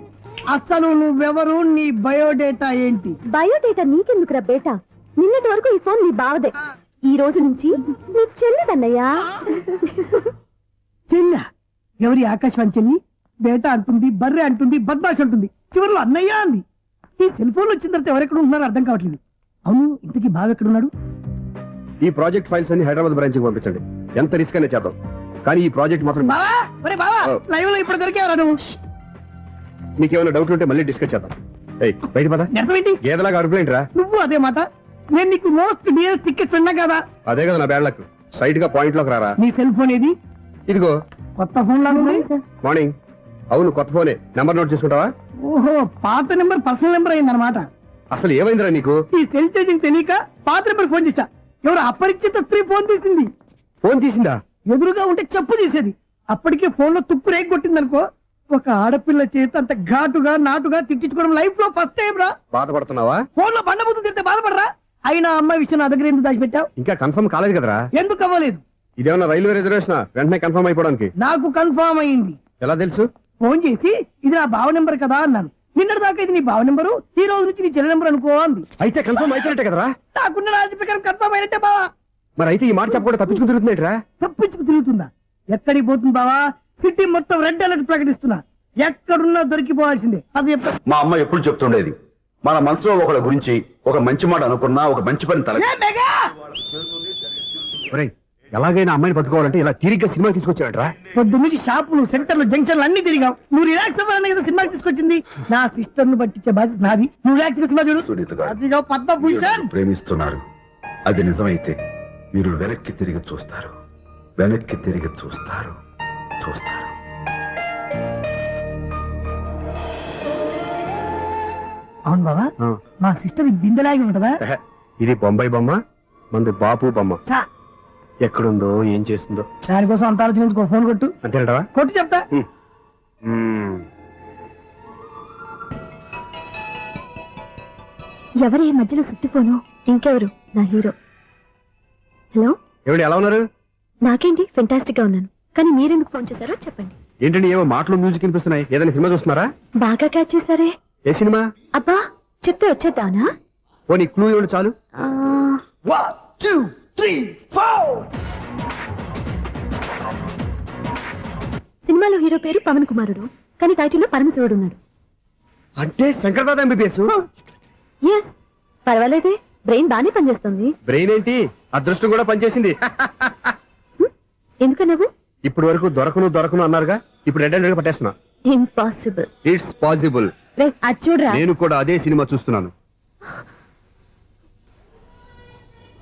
అసలు నువ్వెవరు, నీ బయోడేటా ఏంటి? బయోడేటా నీకెందుకురా బేటా? నిన్నటి వరకు ఈ ఫోన్ నీ బావదే, ఈ రోజు నుంచి నీ చెల్లిదన్నయ్యా. చెల్ల ఎవరి? ఆకాశవాణి చెల్లి. బేటా అంటుంది, బర్రె అంటుంది, బద్మాష్ అంటుంది, చివరిలో అన్నయ్య అంది. ఈ సెల్ ఫోన్ వచ్చిన తర్వాత ఎవరెక్కడ ఉంటున్నారో అర్థం కావట్లేదు. అవును, ఇంతకీ బావ ఎక్కడున్నాడు? ఈ ప్రాజెక్ట్ ఫైల్స్ అన్ని హైదరాబాద్ బ్రాంచ్ కి పంపించండి. ఎంత రిస్క్ అయినా చేద్దాం, కానీ ఈ ప్రాజెక్ట్ మాత్రం. బావా, ఒరే బావా, లైవ్ లో ఇప్పుడు దొరికేవరా నువ్వు? నీకేమైనా డౌట్ ఉంటే మళ్ళీ డిస్కస్ చేద్దాం. బయట పద. నెరవేంటి గేదలాగా అరుపులేంట్రా? నువ్వు అదే మాట. నేను నీకు మోస్ట్ డియరెస్ట్ టికెట్స్ ఉన్నా కదా. అదే కదా నా బ్యాడ్లకు. స్ట్రైట్ గా పాయింట్ లోకి రారా. నీ సెల్ ఫోన్ ఏది? ఇదిగో కొత్త ఫోన్ లాగా ఉంది. మార్నింగ్. అవును, కొత్త ఫోనే. నంబర్ నోట్ చేసుకుంటావా? ఓహో, పాత నెంబర్ పర్సనల్ నెంబర్ అయిందన్నమాట. అసలు ఏమైందిరా నీకు? ఈ సెల్ చేంజింగ్ తెలియక పాత నెంబర్ ఫోన్ చేశా. ఎవరు అపరిచిత స్త్రీ ఫోన్ తీసింది. ఫోన్ తీసిందా? ఎదురుగా ఉంటే చెప్పు తీసేది. అప్పటికే ఫోన్ లో తుక్కు రేగి కొట్టిందనుకో. ఒక ఆడపిల్ల చేత అంత ఘాటుగా నాటుగా తిట్టించుకోవడం లైఫ్ లో ఫస్ట్ టైం రా. బాధపడుతున్నావా? ఫోన్ లో బండబుద్ధి తింటే బాధపడరా? అయినా అమ్మాయి విషయం నా దగ్గర ఎందుకు దాచిపెట్టావు? ఇంకా కన్ఫర్మ్ కాలేదు కదరా. ఎందుకు అవ్వలేదు? ఇదేమన్నా రైల్వే రిజర్వేషన్ వెంటనే కన్ఫర్మ్ అయిపోవడానికి నాకు కన్ఫర్మ్ అయింది. ఎలా తెలుసు? ఫోన్ చేసి ఇది నా బావ నెంబర్ కదా అన్నాను. నిన్నటి దాకా ఇది నీ బావ నెంబరు, ఈ రోజు నుంచి నీ చెల్లి నెంబర్ అనుకో అంది. అయితే కన్ఫర్మ్ అయిపోయినట్టే కదరా? నాకున్న రాజు ప్రకారం కన్ఫర్మ్ అయినట్టే బావా. మరి అయితే ఈ మాట చెప్పకుండా తప్పించుకుని తిరుగుతున్నాయిట్రా? తప్పించుకు తిరుగుతుందా? ఎక్కడికి పోతుంది బావా? సిటీ మొత్తం రెడ్ అలర్ట్ ప్రకటిస్తున్నా. ఎక్కడున్నా దొరికిపోవాల్సిందే. అది చెప్తా. మా అమ్మ ఎప్పుడు చెప్తుండేది, మన మనసులో ఒకళ్ళ గురించి ఒక మంచి మాట అనుకున్నా ఒక మంచి పని తల ఏ మెగా! ఒరేయ్, ఎలాగైనా అమ్మాయిని పట్టుకోవాలంటే ఇలా తిరిగ్గా సినిమా తీసుకొచ్చాడరా? పొద్దు నుంచి షాపులు, సెంటర్లు, జంక్షన్లు అన్ని తిరిగావు. నువ్వు రిలాక్స్ అవ్వాలని కదా సినిమాకి తీసుకొచ్చింది. నా సిస్టర్ ను పట్టించే బాధ్యత నాది. నువ్వు రిలాక్స్ సినిమా చూడు. సునీత గారు, అదిగో పద్మభూషణ్. మీరు ప్రేమిస్తున్నారు. అది నిజమైతే మీరు వెనక్కి తిరిగి చూస్తారు, వెనక్కి తిరిగి చూస్తారు, చూస్తారు. అవును బావా, ఆ. మా సిస్టర్ బిందెలాగి ఉంటదా? ఎహె, ఇది బొంబాయి బొమ్మ, మంది బాపు బొమ్మ. చా, ఎక్కడుందో ఏం చేస్తుందో దానికోసం అంత ఆలోచించుకో. ఫోన్ కొట్టు. అంతేనటవా? కొట్టు చెప్తా. ఎవరి ఈ మధ్యలో సుత్తిపోను? ఇంకెవరు? నా హీరో. హలో, ఏమిటి ఎలా ఉన్నారు? నాకేంటి ఫెంటాస్టిక్ గా ఉన్నాను. కానీ మీరెందుకు ఫోన్ చేశారో చెప్పండి. ఏంటండి ఏమో మాటలు మ్యూజిక్ వినిపిస్తున్నాయి? ఏదైనా సినిమా చూస్తున్నారా? బాగా క్యాచ్ చేశారే. ఏ సినిమా? అబ్బా, చెప్తే వచ్చేద్దానా? ఓ నీ క్లూ ఇవ్వండి చాలు. ఆ, 1 2 3 4. సినిమాలో హీరో పేరు పవన్ కుమారుడు, కానీ టైటిల్లో పరమశివుడు ఉన్నాడు. అంటే శంకర్దాద ఎంబీబీఎస్. ఎస్, పర్వాలేదే, బ్రెయిన్ బానే పనిచేస్తుంది. బ్రెయిన్ ఏంటి, అదృష్టం కూడా పనిచేసింది. ఎందుకన్నావు? ఇప్పటి వరకు దొరకను అన్నారుగా, ఇప్పుడు రెడ్ హ్యాండెడ్ గా పట్టేస్తున్నా. ఇంపాసిబుల్. It's possible. అది చూడరా. నేను కూడా అదే సినిమా చూస్తున్నాను.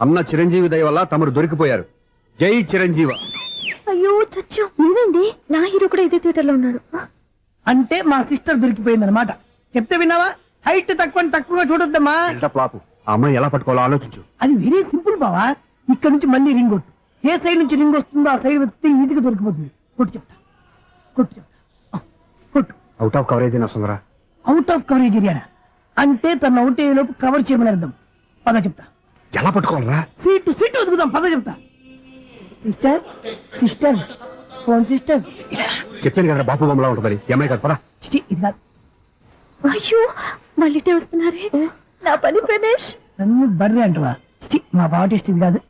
అన్న చిరంజీవి దయ వల్ల తమరు దొరికిపోయారు. జై చిరంజీవ. అయ్యో చచ్చో, నువ్వేంది? నా హీరో కూడా ఇదే థియేటర్ లో ఉన్నాడు. అంటే మా సిస్టర్ దొరికిపోయింది అనమాట. చెప్తే విన్నావా? హైట్ తక్కువగా చూడొద్దమ్మా. పాపు, ఆ అమ్మాయి ఎలా పట్టుకోవాలో ఆలోచించు. అది వెరీ సింపుల్ బావా. ఇక్కడ నుంచి మళ్ళీ రింగ్ కొట్టు. ఏ సైడ్ నుంచి రింగ్ వస్తుందో ఆ సైడ్ వెతికితే ఈజీగా దొరికిపోతుంది. కొట్టు చెప్తా. ఆ, కొట్టు. అవుట్ ఆఫ్ కవరేజ్ వస్తుందిరా. అవుట్ ఆఫ్ కవరేజ్ ఏరియా అంటే తన అవుట్ అయ్యే లోపు కవర్ చేయమని అర్థం. పద చెప్తా. ఎలా పట్టుకోవాలరా? సీటు వెతుకుదాం. పద చెప్తా. Sister phone sister. చెప్పాను కదా బాపు బొమ్మలా ఉంటుంది. అమ్మాయి కదా పరా. చిచి, ఇది కాదు. అయ్యో, మళ్ళీ వస్తున్నారే. నా పని ఫినిష్. నన్ను బర్రె అంటవా? చిచి, మా బావ టేస్ట్ ఇది కాదు.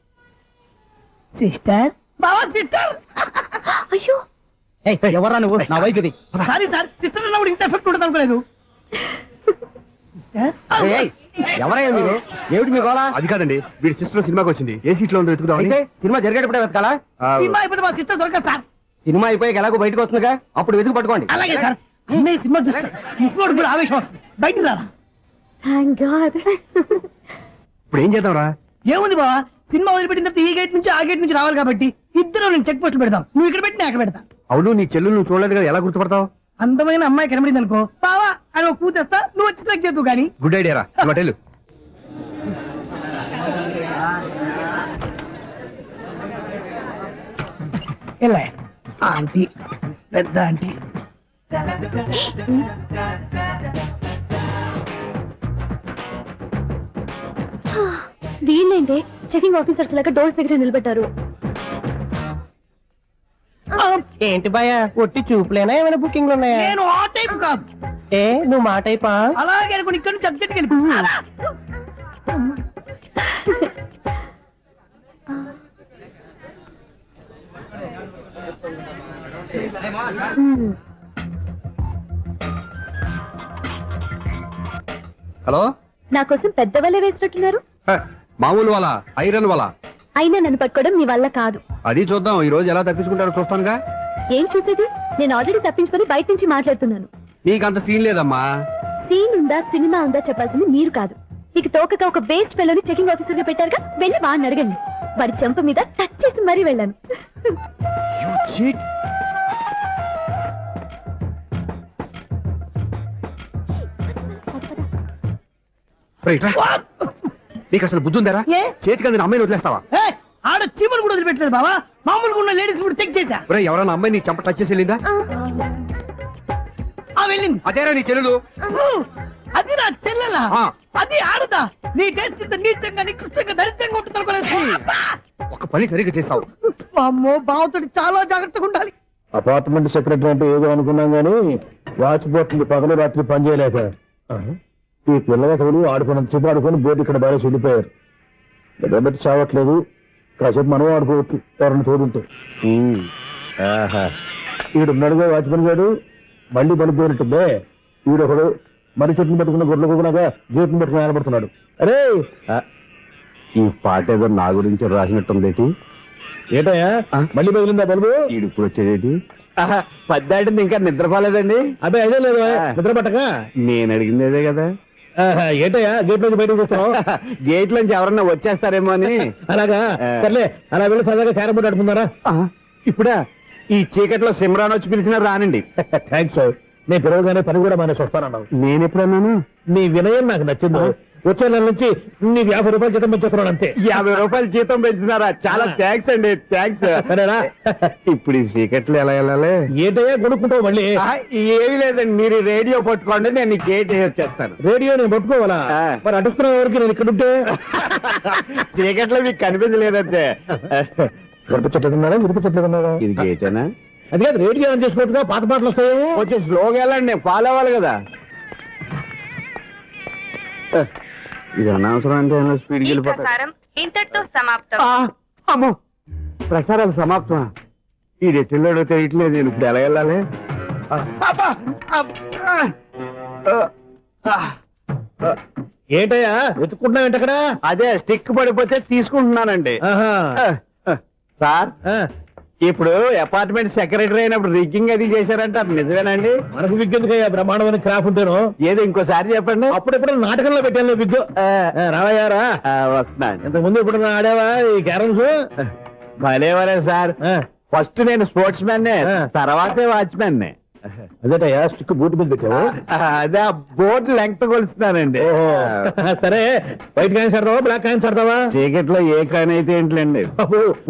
సిస్టర్, బావా సిస్టర్. అయ్యో, ఎవరా నువ్వు? నా వైపు ఇది. సారీ సార్, సిస్టర్ అన్నప్పుడు ఇంత ఎఫెక్ట్ ఉండదు అనుకోలేదు. సిస్టర్, ఎవరయ్యా మీరు? ఏమిటి మీ గోళ? అది కాదండి, వీడి సిస్టర్ సినిమాకి వచ్చింది. ఏ సీట్ లో ఉందో వెతుకుదాం. అయితే సినిమా జరిగేటప్పుడే వెతకాలా? సినిమా అయిపోతే మా సిస్టర్ దొరకదు సార్. సినిమా అయిపోయాక ఎలాగో బయటకు వస్తుందిగా, అప్పుడు వెతుకు పట్టుకోండి. అలాగే సార్. అన్నయ్య సినిమా చూస్తారు. మిస్వాడు కూడా ఆవేశం వస్తుంది. బయటికి రారా. Thank God. ఇప్పుడు ఏం చేద్దాంరా? ఏముంది బావా, సినిమా వదిలిపెట్టిన తర్వాత ఈ గేట్ నుంచి ఆ గేట్ నుంచి రావాలి కాబట్టి ఇద్దరు నేను చెక్ పోస్టులు పెడతాం. నువ్వు ఇక్కడ పెట్టి నేను అక్కడ పెడతా. అవును, నీ చెల్లెలు నువ్వు చూడలేదు కదా, ఎలా గుర్తుపడతావు? అందమైన అమ్మాయి కనబడింది అనుకో, బావా అని ఒక కూతేస్తా, నువ్వు వచ్చి సెలెక్ట్ చేద్దు కానీ. గుడ్ ఐడియా రా. హోటల్ ఎలా ఆంటీ, పెద్ద ఆంటీ. వీళ్ళేంటే చెకింగ్ ఆఫీసర్స్ లాగా డోర్స్ దగ్గర నిలబెట్టారు. ఏంటి భయ, ఒట్టి చూపులేనా ఏమైనా బుకింగ్లు ఉన్నాయా? నేను ఆ టైప్ కాదు. ఏ నువ్వు మాట అయిపా? అలాగే అనుకుని ఇక్కడ నుంచి అర్జెంట్కి వెళ్ళిపో. హలో, నా కోసం పెద్ద వలే వేసినట్టున్నారు. మామూలు వాళ్ళ ఐరన్ వాళ్ళ. అయినా నన్ను పట్టుకోవడం మీ వల్ల కాదు. అది చూద్దాం, ఈ రోజు ఎలా తప్పించుకుంటారో చూస్తానుగా. ఏం చూసేది? నేను ఆల్రెడీ తప్పించుకొని బయట నుంచి మాట్లాడుతున్నాను. నీకంత సీన్ లేదమ్మా. సీన్ ఉందా సినిమా ఉందా చెప్పాల్సింది మీరు కాదు. మీకు తోకగా ఒక బేస్ట్ ఫెలోని చెకింగ్ ఆఫీసర్ గా పెట్టారుగా, వెళ్ళి వాడిని అడగండి. వాడి చెంప మీద టచ్ చేసి మరీ వెళ్ళాను. నీకు అసలు బుద్ధి ఉందారా? ఏ? చేతికి అందిన అమ్మాయిని వదిలేస్తావా? ఏయ్, ఆడ చీమలు కూడా వదిలిపెట్టలేదు బావా. మామూలుగా ఉన్న లేడీస్ కూడా చెక్ చేశా. ఎవరైనా అమ్మాయి నీ చెంప టచ్ చేసి వెళ్ళిందా? ఆ వెళ్ళింది. అదేరా నీ చెల్లెలు. అది నా చెల్లెలా అది ఆడదా నీ టేస్ట్ ఇంత నీచంగా నికృష్టంగా దరిద్రంగా ఉంటుంది అనుకోలేదు. ఒక పని సరిగ్గా చేసావు. అమ్మో బావతోటి చాలా జాగ్రత్తగా ఉండాలి. అపార్ట్మెంట్ సెక్రటరీ అంటే ఏదో అనుకున్నాం గానీ వాచ్ పోతుంది పగలు రాత్రి పని చేయలేక ఈ పిల్లలు ఆడుకున్నంత సేపు ఆడుకొని బోర్డు ఇక్కడ బాగా చెడిపోయారు. నిలబెట్టి చావట్లేదు. కాసేపు మనం ఆడుకోవచ్చు ఎవరిని తోడుంటే. ఈడున్నాడుగా వాచ్మెన్ గారు మళ్ళీ పనిపోయినట్టుందే. ఈడొకడు మరి చెట్టుని పెట్టుకున్న గొడ్ల కుక్కలాగా గేట్ని పెట్టుకుని నిలబడుతున్నాడు. అరే ఈ పాట ఏదో నా గురించి రాసినట్టుందేటి. ఏటయ్యా మళ్ళీ పగిలిందా బల్బు? ఈడు ఇప్పుడు వచ్చేదేటి? పద్దాటింది ఇంకా నిద్రపోలేదండి. అబ్బాయి అదే లేదు నిద్ర పట్టక. నేను అడిగింది అదే కదా. ఏటయ్యా గేట్ నుంచి బయటకు వస్తావు? గేట్ లోంచి ఎవరన్నా వచ్చేస్తారేమో అని. అలాగా సర్లే అలా వెళ్ళి సరదాగా క్యారం బోర్డు ఆడుకుందారా? ఇప్పుడా ఈ చీకట్లో సిమ్రాన్ వచ్చి పిలిచినా రానండి. థ్యాంక్స్ నేను పిలవగానే పని కూడా మానేసి వస్తానన్నావు. నేను ఎప్పుడన్నాను? నీ వినయం నాకు నచ్చింది. వచ్చే నెల నుంచి నీ 50 రూపాయలు జీతం పెంచుతున్నాను అంతే. 50 రూపాయలు జీతం పెంచినారా? చాలా థ్యాంక్స్ అండి. థ్యాంక్స్. సరేనా? ఇప్పుడు ఈ చీకట్లు ఎలా వెళ్ళాలి? ఏంటయ్యా కొనుక్కుంటావు మళ్ళీ? ఏమీ లేదండి, మీరు రేడియో పట్టుకోండి, నేను గేట్ వచ్చేస్తాను. రేడియో నేను పట్టుకోవాలా? మరి అడుస్తున్న వరకు నేను ఇక్కడ ఉంటే చీకట్లో మీకు కనిపించలేదంటే. వినిపించట్లేదున్నారా? వినిపించట్లేదున్నారా? ఇది గేటేనా? అది కాదు రేడియో ఆన్ చేసుకోవచ్చుగా, పాత పాటలు వస్తాయేమో. కొంచెం స్లోగా వెళ్ళండి, నేను ఫాలో అవ్వాలి కదా. ఇది అనవసరం అంటే స్పీడ్కి వెళ్ళిపోతాను. ఇంతటితో సమాప్తం. అమ్మో ప్రసారాలు సమాప్తం. ఈ రెట్టిల్లోడో తెలియట్లేదు, నేను ఇప్పుడు ఎలా వెళ్ళాలి? ఏంటయ్యా వెతుక్కుంటున్నావు ఏంటి అక్కడ? అదే స్టిక్ పడిపోతే తీసుకుంటున్నానండి. సార్ ఇప్పుడు అపార్ట్మెంట్ సెక్రటరీ అయినప్పుడు రిగ్గింగ్ అది చేశారంటే అది నిజమేనండి? మనకు విగ్గు ఎందుకయ్యా, బ్రహ్మాండమైన క్రాఫ్ ఉంటాను. ఏదో ఇంకోసారి చెప్పండి. అప్పుడెప్పుడు నాటకంలో పెట్టాను విగ్గు. రావయ్యారా? వస్తున్నాను. ఇంతకు ముందు ఇప్పుడు ఆడావా ఈ క్యారమ్స్? భలేవరే సార్. ఫస్ట్ నేను స్పోర్ట్స్ మ్యాన్, తర్వాతే వాచ్మెన్. అదేటయ్యా స్టిక్ బూట్ మీద పెట్టావు? అదే బోర్డు లెంగ్త్ కొలుస్తున్నానండి. సరే వైట్ కాయిన్స్ ఆడతావా బ్లాక్ కాయిన్స్ ఆడతావా? చీకట్లో ఏ కాయిన్ అయితే ఏంటండి,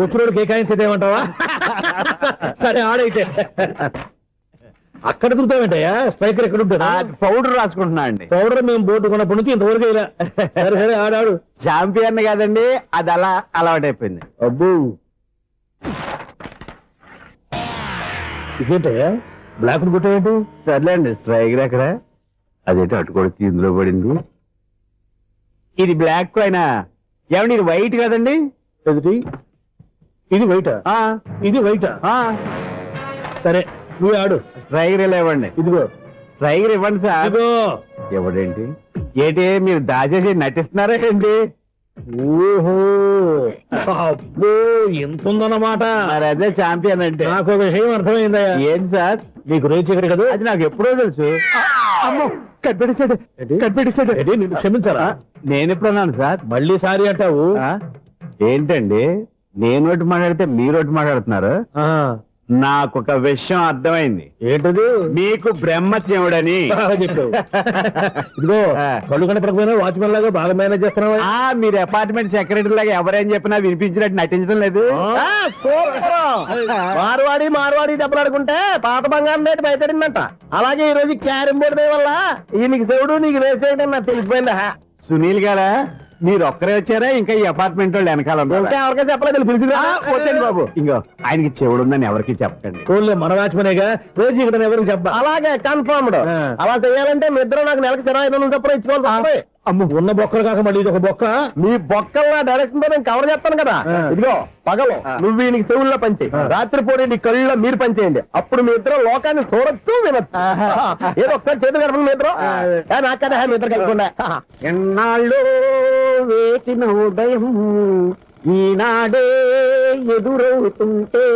వచ్చినోడికి ఏ కాయిన్స్ అయితే ఏమంటావా? సరే ఆడైతే. అక్కడ దొరుకుతావేంటయ్యా? స్ట్రైకర్ ఎక్కడ ఉంటారా? పౌడర్ రాసుకుంటున్నా అండి. పౌడర్ మేము బోర్డు కొన్నప్పటి నుంచి ఇంతవరకు ఇలా. సరే సరే ఆడాడు. చాంపియన్ కాదండి, అది అలా అలవాటైపోయింది. అబ్బు ఇదేంటయ్యా బ్లాక్ కొట్టాయండి? సర్లేండి, స్ట్రైకర్ ఎక్కడ? అదేంటి అటుకొడితే ఇందులో పడింది. ఇది బ్లాక్ కాయినా? ఏమండి ఇది వైట్ కదండి? ఎదుటి ఇది వైటా? ఇది వైటా? సరే నువ్వు ఆడు. స్ట్రైకర్ ఇలా ఇవ్వండి. ఇదిగో స్ట్రైకర్ ఇవ్వండి సార్. ఇదిగో. ఇవ్వడేంటి? ఏంటి మీరు దాచేసి నటిస్తున్నారా ఏంటి? ఓహో అబ్బో ఎంత ఉందన్నమాట. మరి అదే ఛాంపియన్ అంటే. నాకు ఒక విషయం అర్థమైందయ్యా. ఏంటి సార్? నీకు రేచి ఇక్కడ కదా? అది నాకు ఎప్పుడో తెలుసు. అమ్మో కనిపెట్టేశాడు కనిపెట్టేశాడు. నిన్ను క్షమించారా? నేను ఎప్పుడన్నాను సార్? మళ్ళీ సారీ అంటావు? ఏంటండి నేను ఒకటి మాట్లాడితే మీరు ఒకటి మాట్లాడుతున్నారు. నాకు ఒక విషయం అర్థమైంది. ఏంటది? మీకు బ్రహ్మత్యముడని చెప్పావు. ఇదిగో కళ్ళు కనపడకపోయినా వాచ్మెన్ లాగా బాగా మేనేజ్ చేస్తున్నావా? మీరు అపార్ట్మెంట్ సెక్రటరీ లాగా ఎవరేం చెప్పినా వినిపించినట్టు నటించడం లేదు. మార్వాడి దెబ్బలాడుకుంటే పాత బంగారం రేటు బయటడిందంట. అలాగే ఈ రోజు క్యారం బోర్డు వల్ల ఈయనకి శివుడు నీకు వేసేయడం నాకు తెలిసిపోయిందా? సునీల్ గారా మీరు ఒక్కరే వచ్చారా? ఇంకా ఈ అపార్ట్మెంట్ వాళ్ళు వెనకాల ఎవరికైనా చెప్పలేదు, పిలిచిరా. వచ్చండి బాబు. ఇంకో ఆయనకి చెవుడుందని ఎవరికి చెప్పకండి. చూడలే మన వాచ్మెనేగా రోజు ఇక్కడ ఎవరికి చెప్ప. అలాగే కన్ఫర్మ్డ్. అలా చేయాలంటే మీ ఇద్దరు నాకు నెలకు 25,000 చొప్పున ఇచ్చుకోవాలి. అమ్మ ఉన్న బొక్కలు కాక మళ్ళీ ఇది ఒక బొక్క. మీ బొక్కల డైరెక్షన్ తో నేను కవర్ చేస్తాను కదా. ఇదిగో పగలు నువ్వు ఈయనకి చెవుల్లో పంచి, రాత్రిపూట నీ కళ్ళలో మీరు పనిచేయండి. అప్పుడు మీ ఇద్దరు లోకాన్ని చూడొచ్చు వినొచ్చు. ఏదో ఒకసారి చేతులు కలపండి మీ ఇద్దరు. నాకు కదా మీ ఇద్దరు కలపకుండా. ఎన్నాళ్ళు వేసిన ఉదయం ఈనాడే ఎదురవుతుంటే.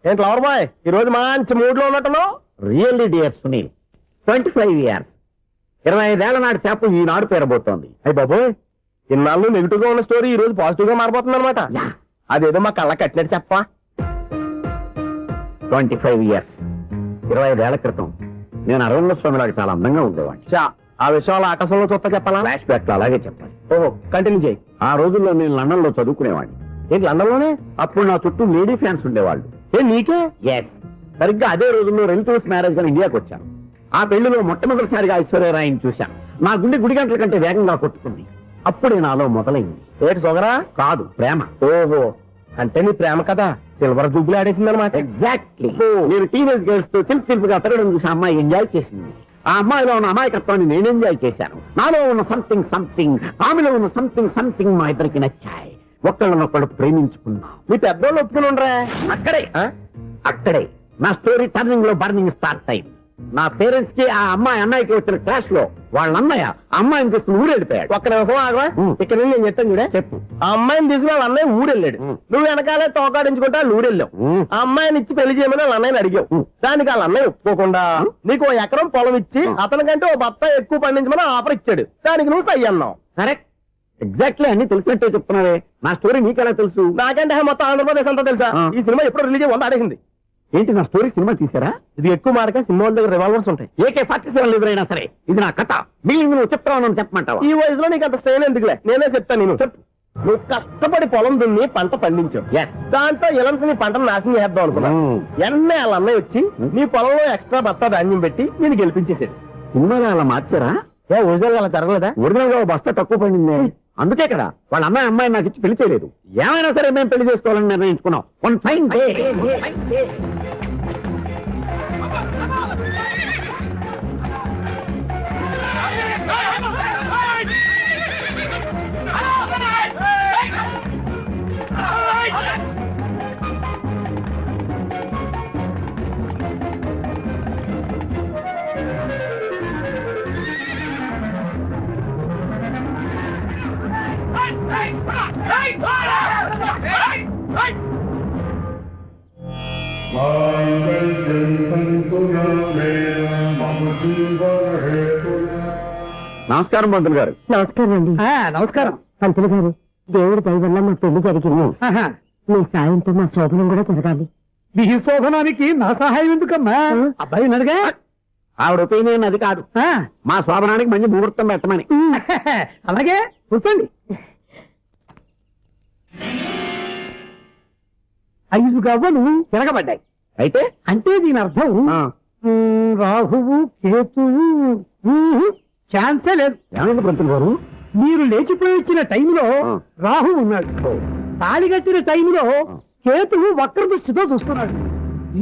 ఏంటి లవర్ బాయ్ ఈ రోజు మంచి మూడ్ లో ఉన్నట్టున్నావు? రియల్లీ డియర్ సునీల్, 25 years 25 ఏళ్ల నాటి చేప ఈనాడు పేరబోతోంది. అయ్యి బాబోయ్, ఇన్నాళ్ళు నెగిటివ్ గా ఉన్న స్టోరీ ఈ రోజు పాజిటివ్ గా మారిపోతుంది అనమాట. అదేదో మా కళ్ళ కట్టినట్టు చెప్పా. 25 years 25 ఏళ్ల క్రితం నేను అరవింద స్వామిలాగా చాలా అందంగా ఉండేవాడిని. ఆ విషయంలో ఆకాశంలో చూస్తా చెప్పాలా? ఫ్లాష్ బ్యాక్ లో అలాగే చెప్పాలి. ఓహో కంటిన్యూ చేయి. ఆ రోజుల్లో నేను లండన్ లో చదువుకునేవాడిని. ఏంటి లండన్ లోనే? అప్పుడు నా చుట్టూ లేడీ ఫ్యాన్స్ ఉండేవాళ్ళు. నీకే? ఎస్, సరిగ్గా అదే రోజుల్లో రిలేటివ్స్ మ్యారేజ్ గా ఇండియాకి వచ్చాను. ఆ పెళ్లిలో మొట్టమొదటిసారిగా ఐశ్వర్యరాయని చూశాను. నా గుండె గుడి గంటల కంటే వేగంగా కొట్టుకుంది. అప్పుడే నాలో మొదలైంది. ఏటి సొగరా? కాదు, ప్రేమ. ఓహో, అంటే నీ ప్రేమ కదా సిల్వర్ జూబ్లీ ఆడేసింది అనమాట. ఎగ్జాక్ట్లీ. నేను టీనేజ్ గర్ల్స్ తో చిలుపుగా తిరగడం చూసి అమ్మాయి ఎంజాయ్ చేసింది. ఆ అమ్మాయిలో ఉన్న అమాయకత్వాన్ని నేను ఎంజాయ్ చేశాను. నాలో ఉన్న సంథింగ్ ఆమెలో ఉన్న సంథింగ్ మా ఇద్దరికి నచ్చాయి. ఒక్కళ్ళనొక్కడు ప్రేమించుకున్నాం. మీ పెద్దోళ్ళు ఒప్పుకుని ఉండరా? అక్కడే నా స్టోరీ టర్నింగ్ లో బర్నింగ్ స్టార్ట్ అయింది. నా పేరెంట్స్ కి ఆ అమ్మాయి అన్నయ్యకి వచ్చిన క్లాష్ లో వాళ్ళ అన్నయ్య అమ్మాయిని తీసుకుని ఊరెళ్ళిపోయాడు. ఒక్క నిమిషం ఆగవా, ఇక్కడ నేను చెప్తాను చూడే. చెప్పు. ఆ అమ్మాయిని తీసుకుని వాళ్ళ అన్నయ్య ఊరెళ్ళాడు. నువ్వు వెనకాలే తోకాడించుకుంటా ఊరెళ్ళావు. ఆ అమ్మాయిని ఇచ్చి పెళ్లి చేయమని వాళ్ళ అన్నయ్యని అడిగావు. దానికి వాళ్ళ అన్నయ్య ఒప్పుకోకుండా నీకు 1 ఎకరం పొలం ఇచ్చి అతనికంటే 1 బత్త ఎక్కువ పండించమని ఆఫర్ ఇచ్చాడు. దానికి నువ్వు సై అన్నావు. కరెక్ట్, ఎగ్జాక్ట్లీ అన్ని తెలిసినట్టే చెప్తున్నావే. నా స్టోరీ నీకెలా తెలుసు? నాకంటే మొత్తం ఆంధ్రప్రదేశ్ అంతా తెలుసా? ఈ సినిమా ఎప్పుడు రిలీజ్ 100 ఆడేసింది. ఏంటి, నా స్టోరీ సినిమా తీసారా? ఇది ఎక్కువ మారక సినిమా దగ్గర రివాల్వర్స్ ఉంటాయి. AK-47 ఎదురైనా సరే ఇది నా కథ. బిల్డింగ్ నువ్వు చెప్తావు చెప్పమంటావా? ఈ వయసులో నీకు అంత స్ట్రెయిన్ ఎందుకులే, నేనే చెప్తాను. నేను చెప్పు. నువ్వు కష్టపడి పొలం దున్ని పంట పండించావు. దాంతో ఎలమ్స్ నీ పంటను నాశనం చేద్దాం అనుకున్నావు. ఎన్నే వాళ్ళ అన్నయ్య వచ్చి నీ పొలంలో ఎక్స్ట్రా బస్తా ధాన్యం పెట్టి నేను గెలిపించేసాడు. సినిమాలో అలా మార్చారా? ఒరిజినల్ అలా జరగలేదా? ఒరిజినల్ గా బస్తా తక్కువ పండింది. అందుకే కదా వాళ్ళ అమ్మాయి నాకు ఇచ్చి పెళ్లి చేయలేదు. ఏమైనా సరే మేము పెళ్లి చేసుకోవాలని నిర్ణయించుకున్నాం. One fine day. నమస్కారం పంతులు గారు. నమస్కారం అండి. నమస్కారం పంతులు గారు, దేవుడి దయ వల్ల మా పెళ్లి జరిగింది. మీ సాయంతో మా శోభనం కూడా జరగాలి. మీ శోభనానికి నా సహాయం ఎందుకమ్మా? అబ్బాయి అడగా. ఆవిడ ఒపీనియన్ అది కాదు, మా శోభనానికి మంచి ముహూర్తం పెట్టమని. అలాగే కూర్చోండి. 5 గవ్వలు తిరగబడ్డాయి. అయితే అంటే దీని అర్థం రాహువు కేతువు ఛాన్సే లేదు. ఏమైంది పంతులు గారు? మీరు లేచిపోయి వచ్చిన టైంలో రాహు ఉన్నాడు. తాళిగట్టిన టైంలో కేతువు వక్ర దృష్టితో చూస్తున్నాడు.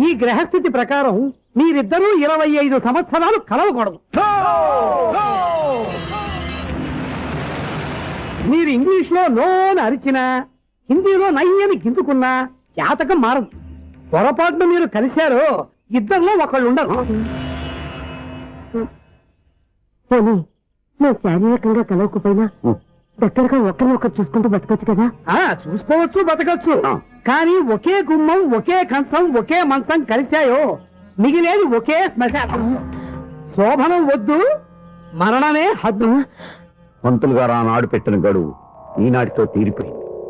ఈ గ్రహస్థితి ప్రకారం మీరిద్దరూ 25 సంవత్సరాలు కలవకూడదు. మీరు ఇంగ్లీష్ లో నోని అరిచినా, హిందీలో నయ్యని గింజుకున్నా జాతకం మారదు. పొరపాటున మీరు కలిశారో ఇద్దరిలో ఒకళ్ళు ఉండరు. పోనీ మేము శారీరకంగా కలవకపోయినా దగ్గరగా ఒకరినొకరు చూసుకుంటూ బతకొచ్చు కదా? చూసుకోవచ్చు, బతకచ్చు. కానీ ఒకే గుమ్మం, ఒకే కంచం, ఒకే మంచం కలిశాయో మిగిలేది ఒకే శ్మశానం. శోభనం వద్దు, మరణమే హద్దు. పంతులు గారు ఆనాడు పెట్టిన గడువు ఈనాటితో తీరిపోయింది.